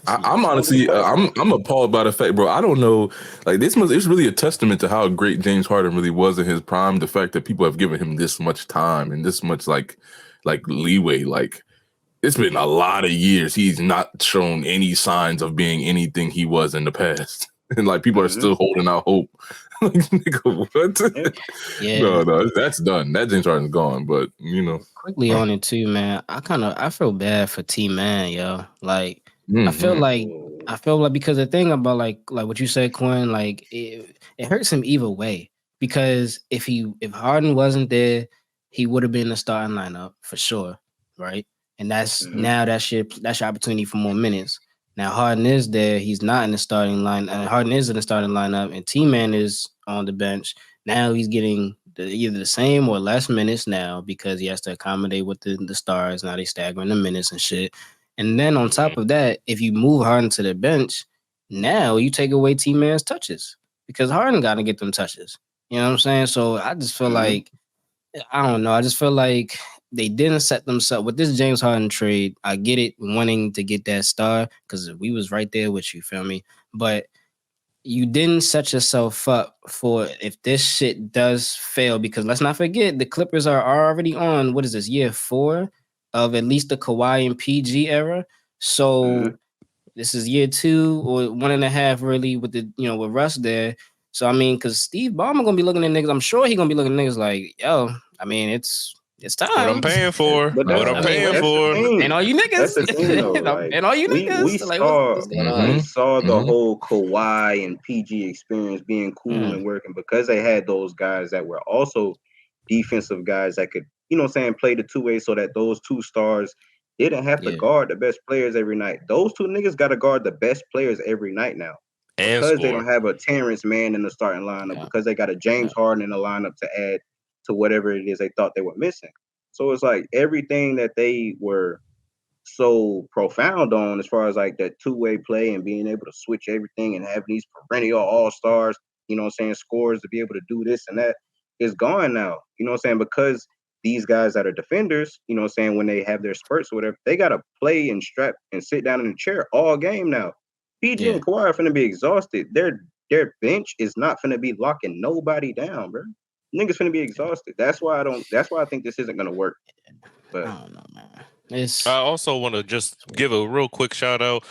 I'm honestly, I'm appalled by the fact, bro. I don't know, like it's really a testament to how great James Harden really was in his prime. The fact that people have given him this much time and this much like leeway, like. It's been a lot of years. He's not shown any signs of being anything he was in the past. And like people are still holding out hope. Like, nigga, what? Yeah. No, that's done. That James Harden's gone. But you know. Quickly on it too, man. I feel bad for T-Man, yo. Like I feel like because the thing about like what you said, Quinn, like it hurts him either way. Because if Harden wasn't there, he would have been in the starting lineup for sure, right? And that's now that's your opportunity for more minutes. Now Harden is there. He's not in the starting line. Harden is in the starting lineup, and T-Man is on the bench. Now he's getting either the same or less minutes now because he has to accommodate with the stars. Now they staggering the minutes and shit. And then on top of that, if you move Harden to the bench, now you take away T-Man's touches because Harden got to get them touches. You know what I'm saying? So I just feel like, I don't know. I just feel like they didn't set themselves with this James Harden trade. I get it, wanting to get that star because we was right there with you, feel me? But you didn't set yourself up for if this shit does fail, because let's not forget the Clippers are already on, what is this, year 4 of at least the Kawhi and PG era. So this is year 2 or 1.5 really with the, with Russ there. So I mean, because Steve Ballmer gonna be looking at niggas, I'm sure he gonna be looking at niggas like, yo, I mean, it's time. What I'm paying for. But what I'm paying for. And all you niggas. That's the thing, though. Like, and all you niggas. We like, saw the whole Kawhi and PG experience being cool and working because they had those guys that were also defensive guys that could, play the two-way so that those two stars didn't have to guard the best players every night. Those two niggas got to guard the best players every night now. Because they don't have a Terrence Mann in the starting lineup, because they got a James Harden in the lineup to add to whatever it is they thought they were missing. So it's like everything that they were so profound on as far as like that two-way play and being able to switch everything and have these perennial all-stars, scores to be able to do this and that is gone now. Because these guys that are defenders, when they have their spurts or whatever, they got to play and strap and sit down in the chair all game now. PG and Kawhi are finna be exhausted. Their bench is not finna be locking nobody down, bro. Niggas finna be exhausted. That's why I think this isn't gonna work. But I don't know, man. I also want to just give a real quick shout out.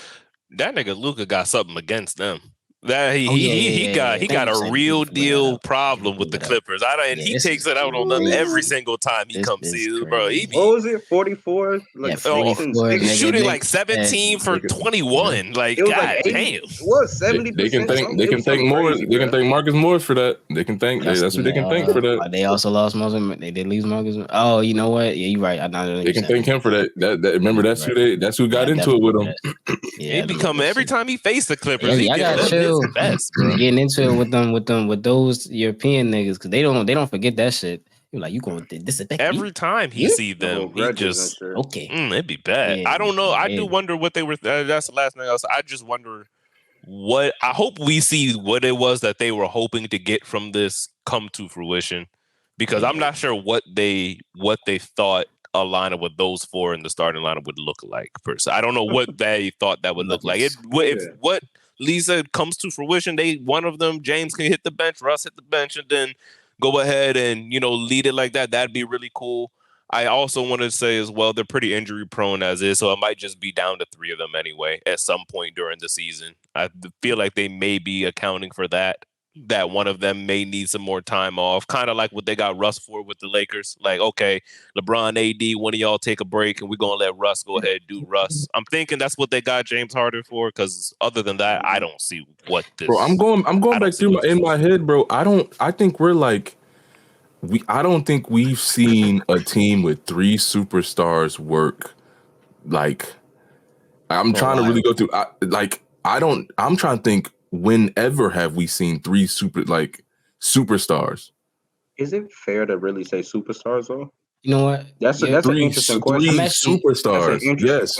That nigga Luka got something against them. That he got a real deal problem with the Clippers. He takes it out on them every single time he comes see, bro. What was it? 44? Like 44. He's shooting like 17 for 21. Like, God damn. What, 70%? They can thank more. They can thank Marcus Morris for that. They can thank. That's what they can thank for that. They also lost Marcus. They did lose Marcus. Oh, you know what? Yeah, you're right. They can thank him for that. Remember, that's who got into it with him. He become every time he faced the Clippers. He gets the best, bro. Getting into it with those European niggas because they don't forget that shit. You're like, you going to disaffect every time he see them, he just it'd be bad. Yeah, I don't know. I do wonder what they were. That's the last thing else. I just wonder what. I hope we see what it was that they were hoping to get from this come to fruition, because I'm not sure what they thought a lineup with those 4 in the starting lineup would look like. I don't know what they thought that would look like. If what Lisa comes to fruition, one of them, James, can hit the bench, Russ hit the bench, and then go ahead and lead it like that. That'd be really cool. I also want to say as well, they're pretty injury prone as is, so it might just be down to 3 of them anyway at some point during the season. I feel like they may be accounting for that one of them may need some more time off, kind of like what they got Russ for with the Lakers. Like, okay, LeBron, AD, one of y'all take a break and we're going to let Russ go ahead and do Russ. I'm thinking that's what they got James Harden for, because other than that, I don't see what this... Bro, I'm going back through in my head, bro. I think we're like... I don't think we've seen a team with 3 superstars work. Like, I'm trying to really go through... I'm trying to think... Whenever have we seen 3 superstars? Is it fair to really say superstars though? You know what? That's an interesting question. 3 superstars. Yes.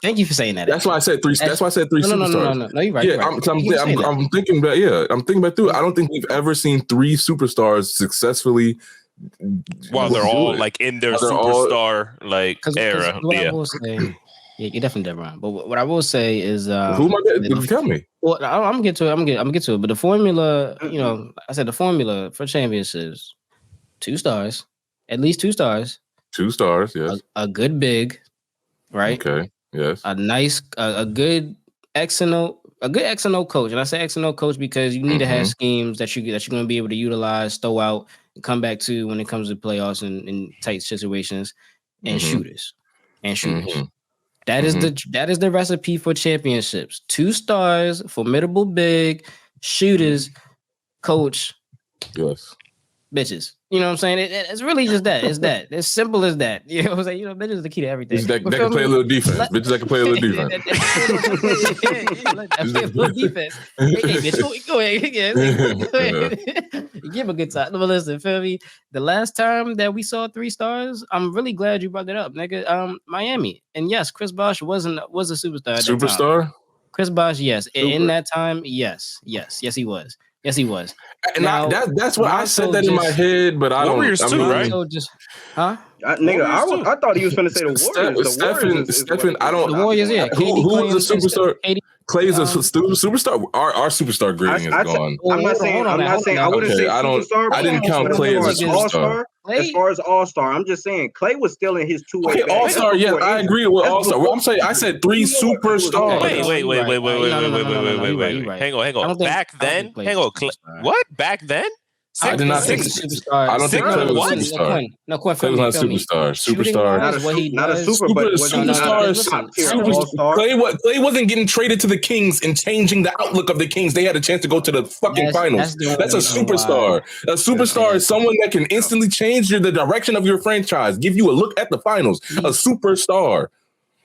Thank you for saying that. That's why I said 3. That's why I said 3 superstars. No, you're right. Yeah, I'm thinking about. Yeah, I'm thinking about through. I don't think we've ever seen 3 superstars successfully. While they're all like in their superstar era. I will say, yeah, you're definitely dead wrong. But what I will say is, who am I? Tell me. Well, I'm gonna get to it. I'm gonna get to it. But the formula, I said the formula for championships: 2 stars, at least 2 stars. 2 stars, yes. A good big, right? Okay, yes. A nice, a good X and O coach. And I say X and O coach because you need to have schemes that you're gonna be able to utilize, throw out, and come back to when it comes to playoffs and in tight situations, and shooters. That is the recipe for championships. 2 stars, formidable big, shooters, coach. Yes. Bitches. You know what I'm saying? It's really just that. It's that. It's simple as that. You know what I'm saying? That is the key to everything. Bitches that can play a little defense. Bitches that can play a little defense. Play a little defense. Hey, bitch, go ahead. Go ahead. Give a good time. But listen, feel me? The last time that we saw 3 stars, I'm really glad you brought that up, nigga. Miami. And yes, Chris Bosh was a superstar at that time. Chris Bosh, yes. In that time, yes, he was. Yes, he was. And now, that's what I said that in my head, but I don't. Warriors too, right? I thought he was going to say the Warriors. Stephen, I don't. The Warriors, yeah. Who was a superstar? Clay's a superstar. Our superstar grading is gone. I'm not saying. I wouldn't say superstar. I didn't count Clay as a superstar. As far as all-star, I'm just saying Clay was still in his two-way. Okay, all-star, yes, I agree with all-star. Well, I'm saying I said 3 superstars. Wait. Hang on. Back then? What? Back then? I did not think superstar. I don't think Clay was a superstar. No, Clay was not a superstar. Superstar. Not a super, but superstar. Clay wasn't getting traded to the Kings and changing the outlook of the Kings. They had a chance to go to the fucking finals. That's a superstar. A superstar is someone that can instantly change the direction of your franchise, give you a look at the finals. A superstar.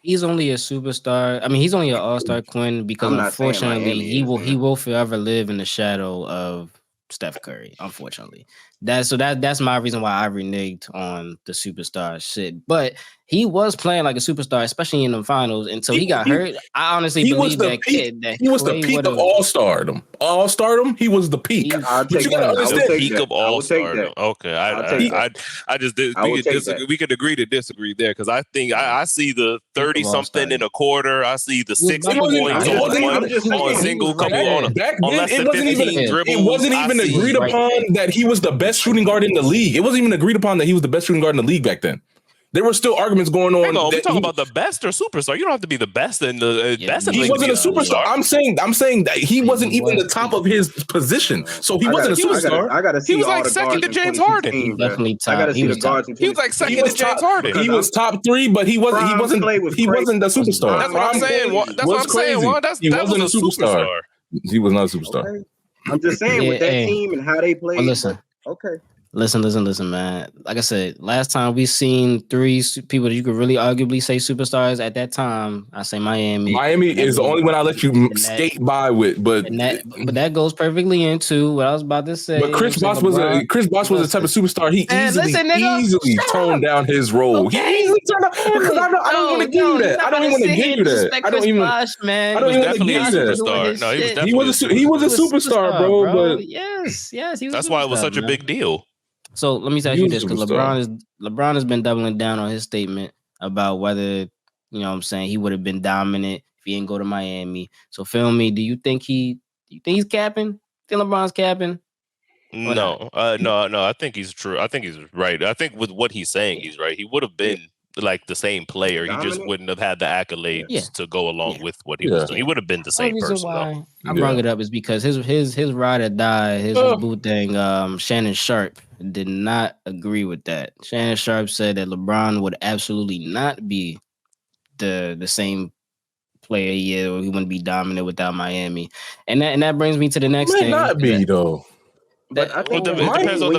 He's only a superstar. I mean, he's only an all-star, Quinn, because unfortunately, he will forever live in the shadow of Steph Curry, unfortunately. That's my reason why I reneged on the superstar shit. But he was playing like a superstar, especially in the finals, until he got hurt. I honestly believe that he was the peak of all-stardom. All-stardom, he was the peak. I'll take that. The peak of all-stardom. Okay, I just did. We could agree to disagree there because I think I see the 30-something in a quarter. I see the 60 points on single couple on less than 15 dribbles. It wasn't even agreed upon that he was the best shooting guard in the league. It wasn't even agreed upon that he was the best shooting guard in the league back then. There were still arguments going on. We talking about the best or superstar. You don't have to be the best in the best. He wasn't a superstar. I'm saying that he wasn't even the top of his position. So he wasn't a superstar. I gotta see. He was like second to James Harden. Definitely top. I gotta see the guards. He was like second to James Harden. He was top 3, but he wasn't the superstar. That's what I'm saying. That's what I'm saying. He wasn't a superstar. He was not a superstar. I'm just saying with that team and how they played. Listen. Okay. Listen, man. Like I said, last time we seen 3 people that you could really arguably say superstars at that time. I say Miami. Miami is the only one I let you skate by with, but that goes perfectly into what I was about to say. But Chris Bosh was the type of superstar. He easily toned down his role. He easily turned down because I don't want to give you that. I don't even want to give you that. I don't even want to give you that. No, he was a superstar, bro. But yes, he was. That's why it was such a big deal. So let me ask you this, because LeBron has been doubling down on his statement about whether, you know what I'm saying, he would have been dominant if he didn't go to Miami. So feel me, do you think he's capping? Do you think LeBron's capping? No. I think he's true. I think he's right. I think with what he's saying, he's right. He would have been like the same player. He just wouldn't have had the accolades to go along with what he was doing. He would have been the same person. Why I brought it up is because his ride or die, his boo thing, Shannon Sharp did not agree with that. Shannon Sharp said that LeBron would absolutely not be the same player he is, or he wouldn't be dominant without Miami. And that brings me to the next thing. Might not be though. It depends on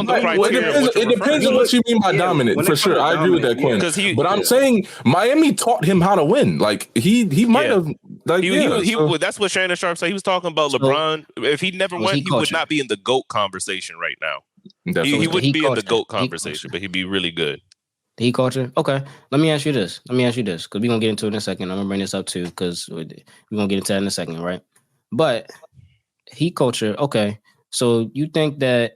the criteria. It depends on what you mean by dominant, for sure. I agree with that, Quinn. But I'm saying Miami taught him how to win. Like he might have. Like that's what Shannon Sharp said. He was talking about LeBron. If he never went, he would not be in the GOAT conversation right now. He wouldn't be in the GOAT conversation, but he'd be really good. He culture. Okay. Let me ask you this, because we're gonna get into it in a second. I'm gonna bring this up too, because we're gonna get into that in a second, right? But he culture. Okay. So you think that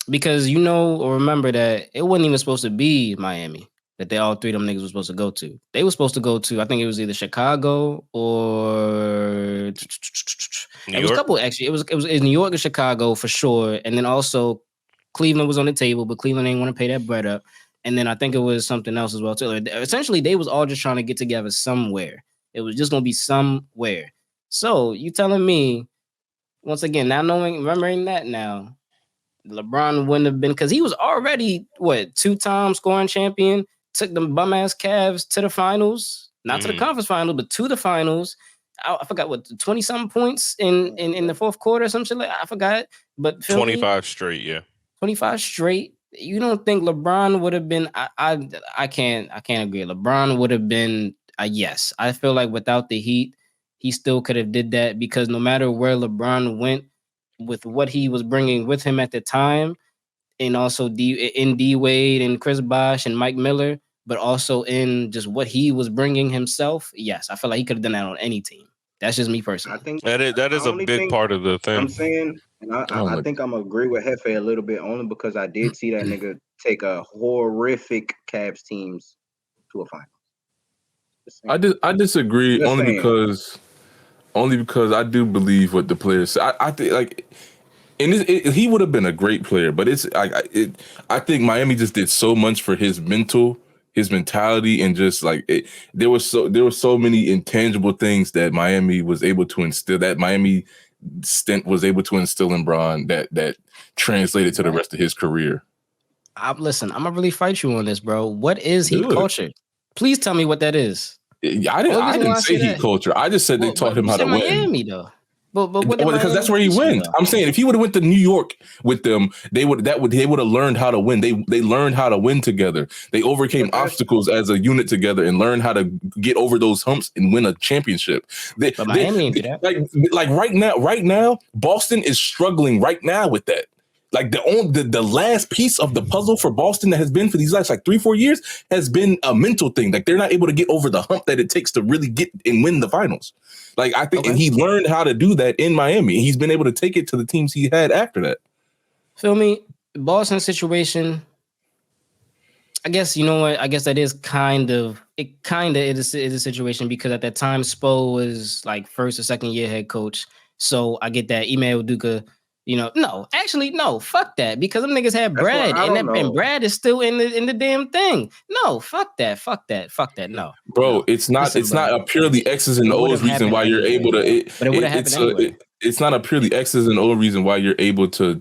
because you know or remember that it wasn't even supposed to be Miami that all 3 of them niggas were supposed to go to. They were supposed to go to, I think it was either Chicago or it was a couple actually. It was in New York or Chicago for sure, and then also Cleveland was on the table, but Cleveland didn't want to pay that bread up. And then I think it was something else as well too. Essentially, they was all just trying to get together somewhere. It was just gonna be somewhere. So you telling me? Once again, now remembering that now, LeBron wouldn't have been, because he was already 2-time scoring champion, took them bum ass Cavs to the finals, not to the conference finals, but to the finals. I forgot 20-something points in the fourth quarter or some shit like I forgot. But 25 straight, yeah. 25 straight. You don't think LeBron would have been? I can't agree. LeBron would have been yes. I feel like without the Heat, he still could have did that because no matter where LeBron went with what he was bringing with him at the time, and also D Wade and Chris Bosh and Mike Miller, but also in just what he was bringing himself. Yes, I feel like he could have done that on any team. That's just me personally. I think that is a big part of the thing. I'm saying, and I think I'm gonna agree with Hefe a little bit only because I did see that nigga take a horrific Cavs teams to a final. I disagree because I do believe what the players say. I think like, and he would have been a great player, but I think Miami just did so much for his mentality, and just like there were so many intangible things that Miami was able to instill. That Miami stint was able to instill in Bron that translated to the rest of his career. Listen, I'm gonna really fight you on this, bro. What is Heat culture? Please tell me what that is. I didn't say Heat culture. I just said they taught him how to win. Miami though. But because that's where he went. I'm saying if he would have went to New York with them, they would have learned how to win. They learned how to win together. They overcame obstacles as a unit together and learned how to get over those humps and win a championship. Miami did that. Like right now, Boston is struggling right now with that. Like the last piece of the puzzle for Boston that has been for these last like 3-4 years has been a mental thing. Like they're not able to get over the hump that it takes to really get and win the finals. Like I think, and he learned how to do that in Miami. He's been able to take it to the teams he had after that. Feel me? Boston situation. I guess you know what? I guess that is kind of is a situation because at that time Spo was like first or second year head coach. So I get that Ime Udoka. No, fuck that. Because them niggas had Brad, and Brad is still in the damn thing. No, fuck that. No, bro, it's not a purely X's and O's reason why you're able to. But it would have happened anyway. It's not a purely X's and O reason why you're able to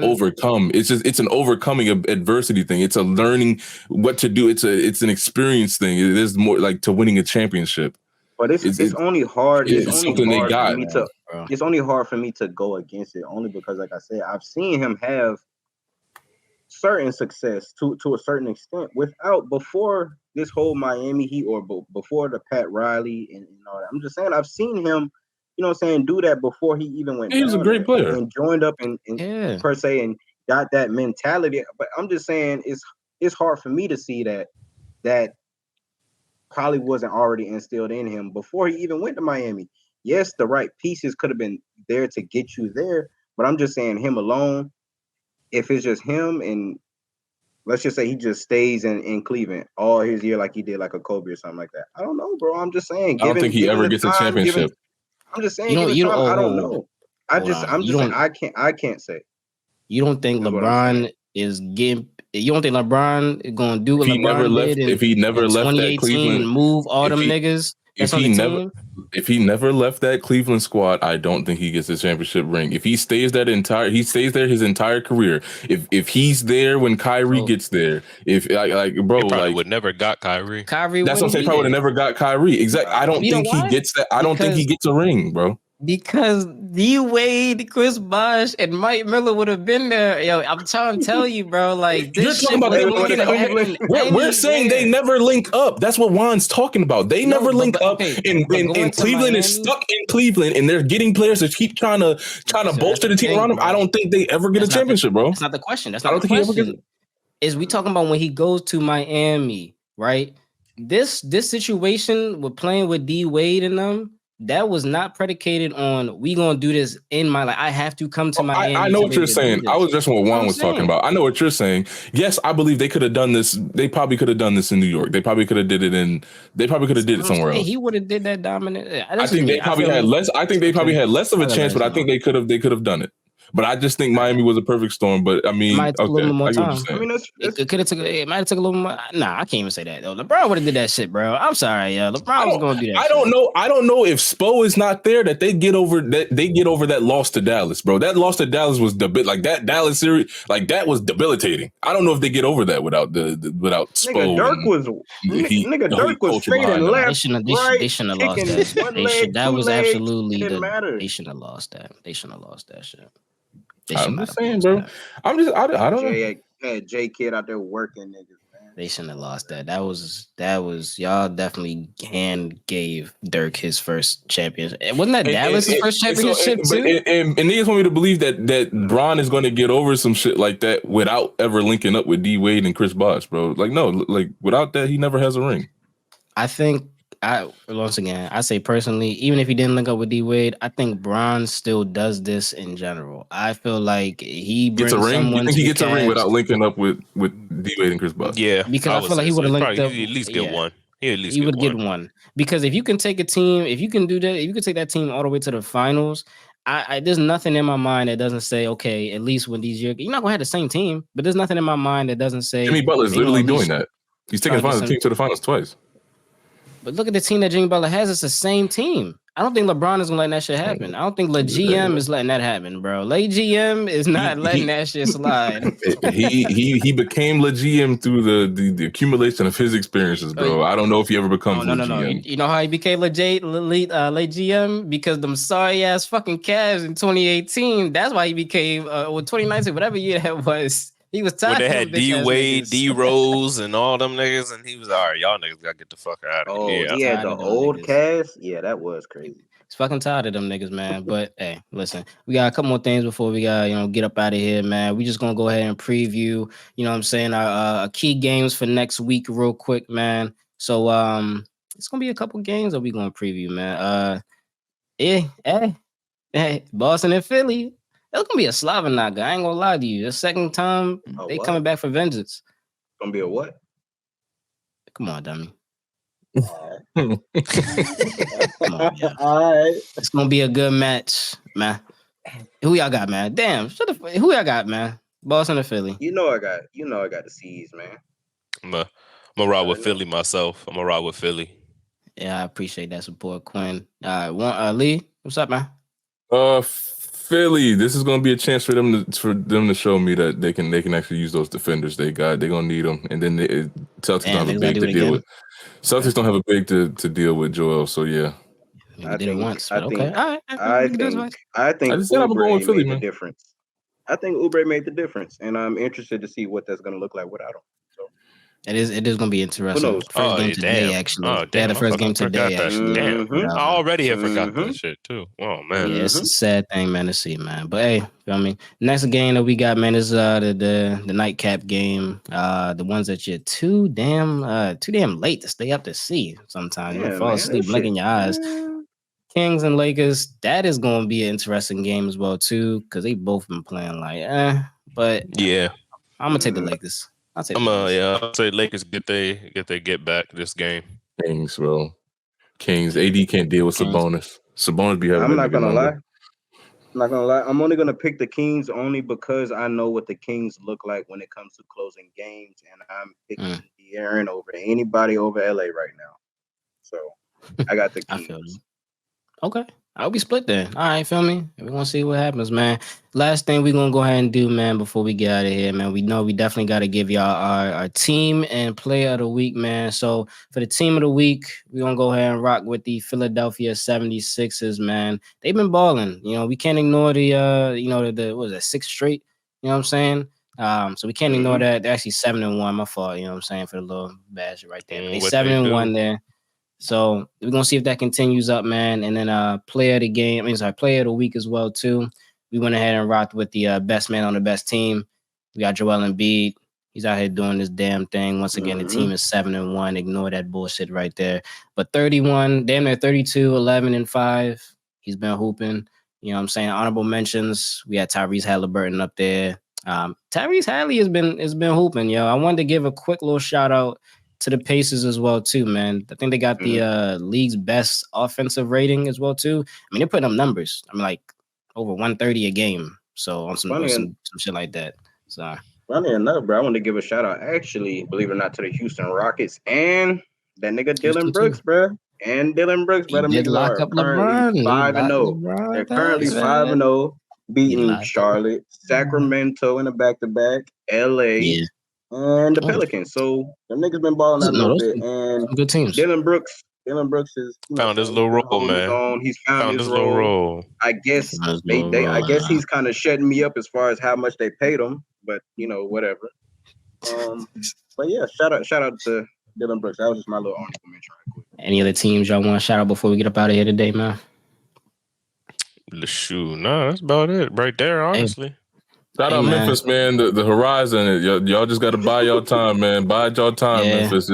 overcome. It's an overcoming of adversity thing. It's a learning what to do. It's an experience thing. It is more like to winning a championship. But it's only hard. It's something they got. It's only hard for me to go against it only because, like I said, I've seen him have certain success to a certain extent before this whole Miami Heat or before the Pat Riley and all that. I'm just saying I've seen him, do that before he even went. He was a great player and joined up and per se and got that mentality. But I'm just saying it's hard for me to see that probably wasn't already instilled in him before he even went to Miami. Yes, the right pieces could have been there to get you there, but I'm just saying him alone, if it's just him and let's just say he just stays in Cleveland all his year like he did like a Kobe or something like that. I don't know, bro. I'm just saying. I don't think he ever gets a championship. I'm just saying. I don't know. I can't say. You don't think LeBron is getting... You don't think LeBron is going to do what LeBron did if he never left that Cleveland and move all them niggas? If he never left that Cleveland squad, I don't think he gets a championship ring. If he stays there his entire career. If he's there when Kyrie gets there, would never got Kyrie. That's what I'm saying. Probably would have never got Kyrie. Exactly. I don't think he gets that. I don't think he gets a ring, bro. Because D Wade, Chris Bosh, and Mike Miller would have been there. Yo, I'm trying to tell you, bro. Like this you're talking about we're saying they never link up. That's what Juan's talking about. They never link up, and Cleveland is stuck in Cleveland, and they're getting players that keep trying to bolster the team around them. I don't think they ever get a championship, bro. That's not the question. That's not the question. Is we talking about when he goes to Miami, right? This situation with playing with D Wade and them. That was not predicated on we gonna do this in my life. I have to come to Miami. I know what you're saying. I was just what Juan was talking about. I know what you're saying. Yes, I believe they could have done this. They probably could have done this in New York. They probably could have did it They probably could have did it somewhere else. He would have did that dominant. I think they probably had less. I think they probably had less of a chance, but I think they could have done it. But I just think Miami was a perfect storm. But I mean, might took a little more time. I mean, it might have took a little more. Nah, I can't even say that though. LeBron would have did that shit, bro. I'm sorry, LeBron was going to do that. I don't know. I don't know if Spo is not there that they get over that. They get over that loss to Dallas, bro. That loss to Dallas was like that Dallas series, like that was debilitating. I don't know if they get over that without Spo. Nigga, Dirk was straight and left. They shouldn't have lost that. That was absolutely they shouldn't have lost that. They shouldn't have lost that shit. I'm just saying, bro. I don't know. Had J Kidd out there working niggas. They shouldn't have lost that. That was y'all definitely gave Dirk his first championship. Wasn't that Dallas' first championship too? And niggas want me to believe that Bron is going to get over some shit like that without ever linking up with D Wade and Chris Bosh, bro. Like no, like without that, he never has a ring. I think once again, I say personally, even if he didn't link up with D Wade, I think Bron still does this in general. I feel like he brings gets a ring. You think he gets a ring without linking up with D Wade and Chris Bosh? Yeah, because I feel like he would have linked up. He at least get one. He would get one. Because if you can take a team, if you can do that, if you can take that team all the way to the finals, there's nothing in my mind that doesn't say, okay, at least when these years, you're not gonna have the same team, but there's nothing in my mind that doesn't say Jimmy Butler's literally doing that. He's taking the team to the finals twice. But look at the team that Jimmy Butler has. It's the same team. I don't think LeBron is gonna let that shit happen. I don't think GM is letting that happen, bro. GM is not letting that shit slide. he became GM through the accumulation of his experiences, bro. I don't know if he ever becomes GM. You know how he became late GM? Because them sorry ass fucking Cavs in 2018. That's why he became 2019, whatever year that was. He was tired. When they had D Wade, D Rose, and all them niggas, and he was all right. Y'all niggas gotta get the fuck out of here. He had the old cast. Yeah, that was crazy. He's fucking tired of them niggas, man. But hey, listen, we got a couple more things before we got get up out of here, man. We just gonna go ahead and preview. You know what I'm saying? Our key games for next week, real quick, man. So it's gonna be a couple games that we gonna preview, man. Hey, Boston and Philly. It's gonna be a Slaven Naga. I ain't gonna lie to you. The second time they coming back for vengeance. Gonna be a what? Come on, dummy. All right. All right. It's gonna be a good match, man. Who y'all got, man? Damn, who y'all got, man? Boston or Philly? You know I got the C's, man. I'm gonna ride with Philly myself. I'm gonna ride with Philly. Yeah, I appreciate that support, Quinn. All right, Lee, what's up, man? Philly, this is going to be a chance for them to show me that they can actually use those defenders they got. They're going to need them, and then Celtics don't have a big to deal with. Celtics don't have a big to deal with Joel. So yeah, I did it once. Okay, all right. I think Oubre made the difference. I think Oubre made the difference, and I'm interested to see what that's going to look like without him. So it is going to be interesting. Who knows? First game today, actually. Yeah, the first game today, actually. Damn. I already have forgot that shit too. Oh man. Yeah, it's a sad thing, man, to see, man. But hey, I mean, next game that we got, man, is the nightcap game. The ones that you're too damn late to stay up to see. Sometimes you fall asleep, blinking your eyes. Kings and Lakers, that is going to be an interesting game as well too, because they both been playing like But yeah, I'm gonna take the Lakers. I'll say Lakers get back this game. Kings, bro. Kings. AD can't deal with Sabonis. Sabonis be having. I'm not gonna lie. I'm only gonna pick the Kings only because I know what the Kings look like when it comes to closing games, and I'm picking De'Aaron over anybody over LA right now. So I got the Kings. I feel you. Okay. I'll be split then. All right, feel me? We're going to see what happens, man. Last thing we're going to go ahead and do, man, before we get out of here, man, we know we definitely got to give y'all our team and player of the week, man. So for the team of the week, we're going to go ahead and rock with the Philadelphia 76ers, man. They've been balling. We can't ignore the what was that, 6th straight? You know what I'm saying? So we can't ignore that. They're actually 7-1. My fault, you know what I'm saying, for the little badge right there. They 7-1 there. So we're gonna see if that continues up, man. And then player of the week as well, too. We went ahead and rocked with the best man on the best team. We got Joel Embiid. He's out here doing this damn thing. Once again, the team is 7-1. Ignore that bullshit right there. But 31, damn near 32, 11-5. He's been hooping. You know what I'm saying? Honorable mentions. We had Tyrese Halliburton up there. Tyrese Halliburton has been hooping, yo. I wanted to give a quick little shout out to the Pacers as well, too, man. I think they got the league's best offensive rating as well, too. I mean, they're putting up numbers. I mean, like over 130 a game. So on some shit like that. So funny enough, bro, I want to give a shout out, actually, believe it or not, to the Houston Rockets and that nigga Dylan Brooks, bro. And Dylan Brooks, bro. They lock up LeBron. 5-0. They're currently 5-0, beating Charlotte, Sacramento in a back-to-back, LA. And the Pelicans. So the niggas been balling out a little bit. And good teams. Dylan Brooks Dylan Brooks is found his little role, man. He's found his little role. I guess I guess he's kind of shutting me up as far as how much they paid him, but whatever. But yeah, shout out to Dylan Brooks. That was just my little honorable mention right quick. Any other teams y'all want to shout out before we get up out of here today, man? Shoot, no, that's about it right there, honestly. Shout out Memphis, man. The horizon. Y'all just got to buy y'all time, man. Buy y'all time, Memphis.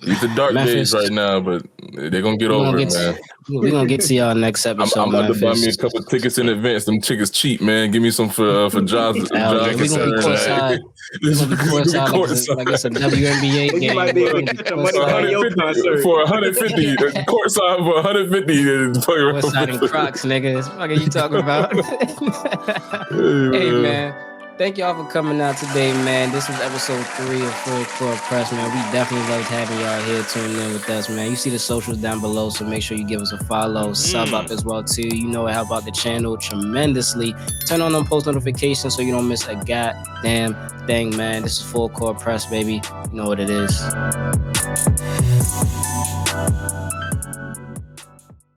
These are dark days right now, but they're going to get over it, man. We're going to get to y'all next episode, I'm about to buy me a couple of tickets in advance. Them tickets cheap, man. Give me some for Josh. We're going to be courtside. We're going to be courtside like it's a WNBA game. You might be able to catch money on your concert. For 150. Courtside for 150. Courtside in Crocs, nigga. What the fuck are you talking about? Hey, man. Thank y'all for coming out today, man. This was episode 3 of Full Court Press, man. We definitely loved having y'all here tuning in with us, man. You see the socials down below, so make sure you give us a follow, sub up as well, too. You know it help out the channel tremendously. Turn on them post notifications so you don't miss a goddamn thing, man. This is Full Court Press, baby. You know what it is.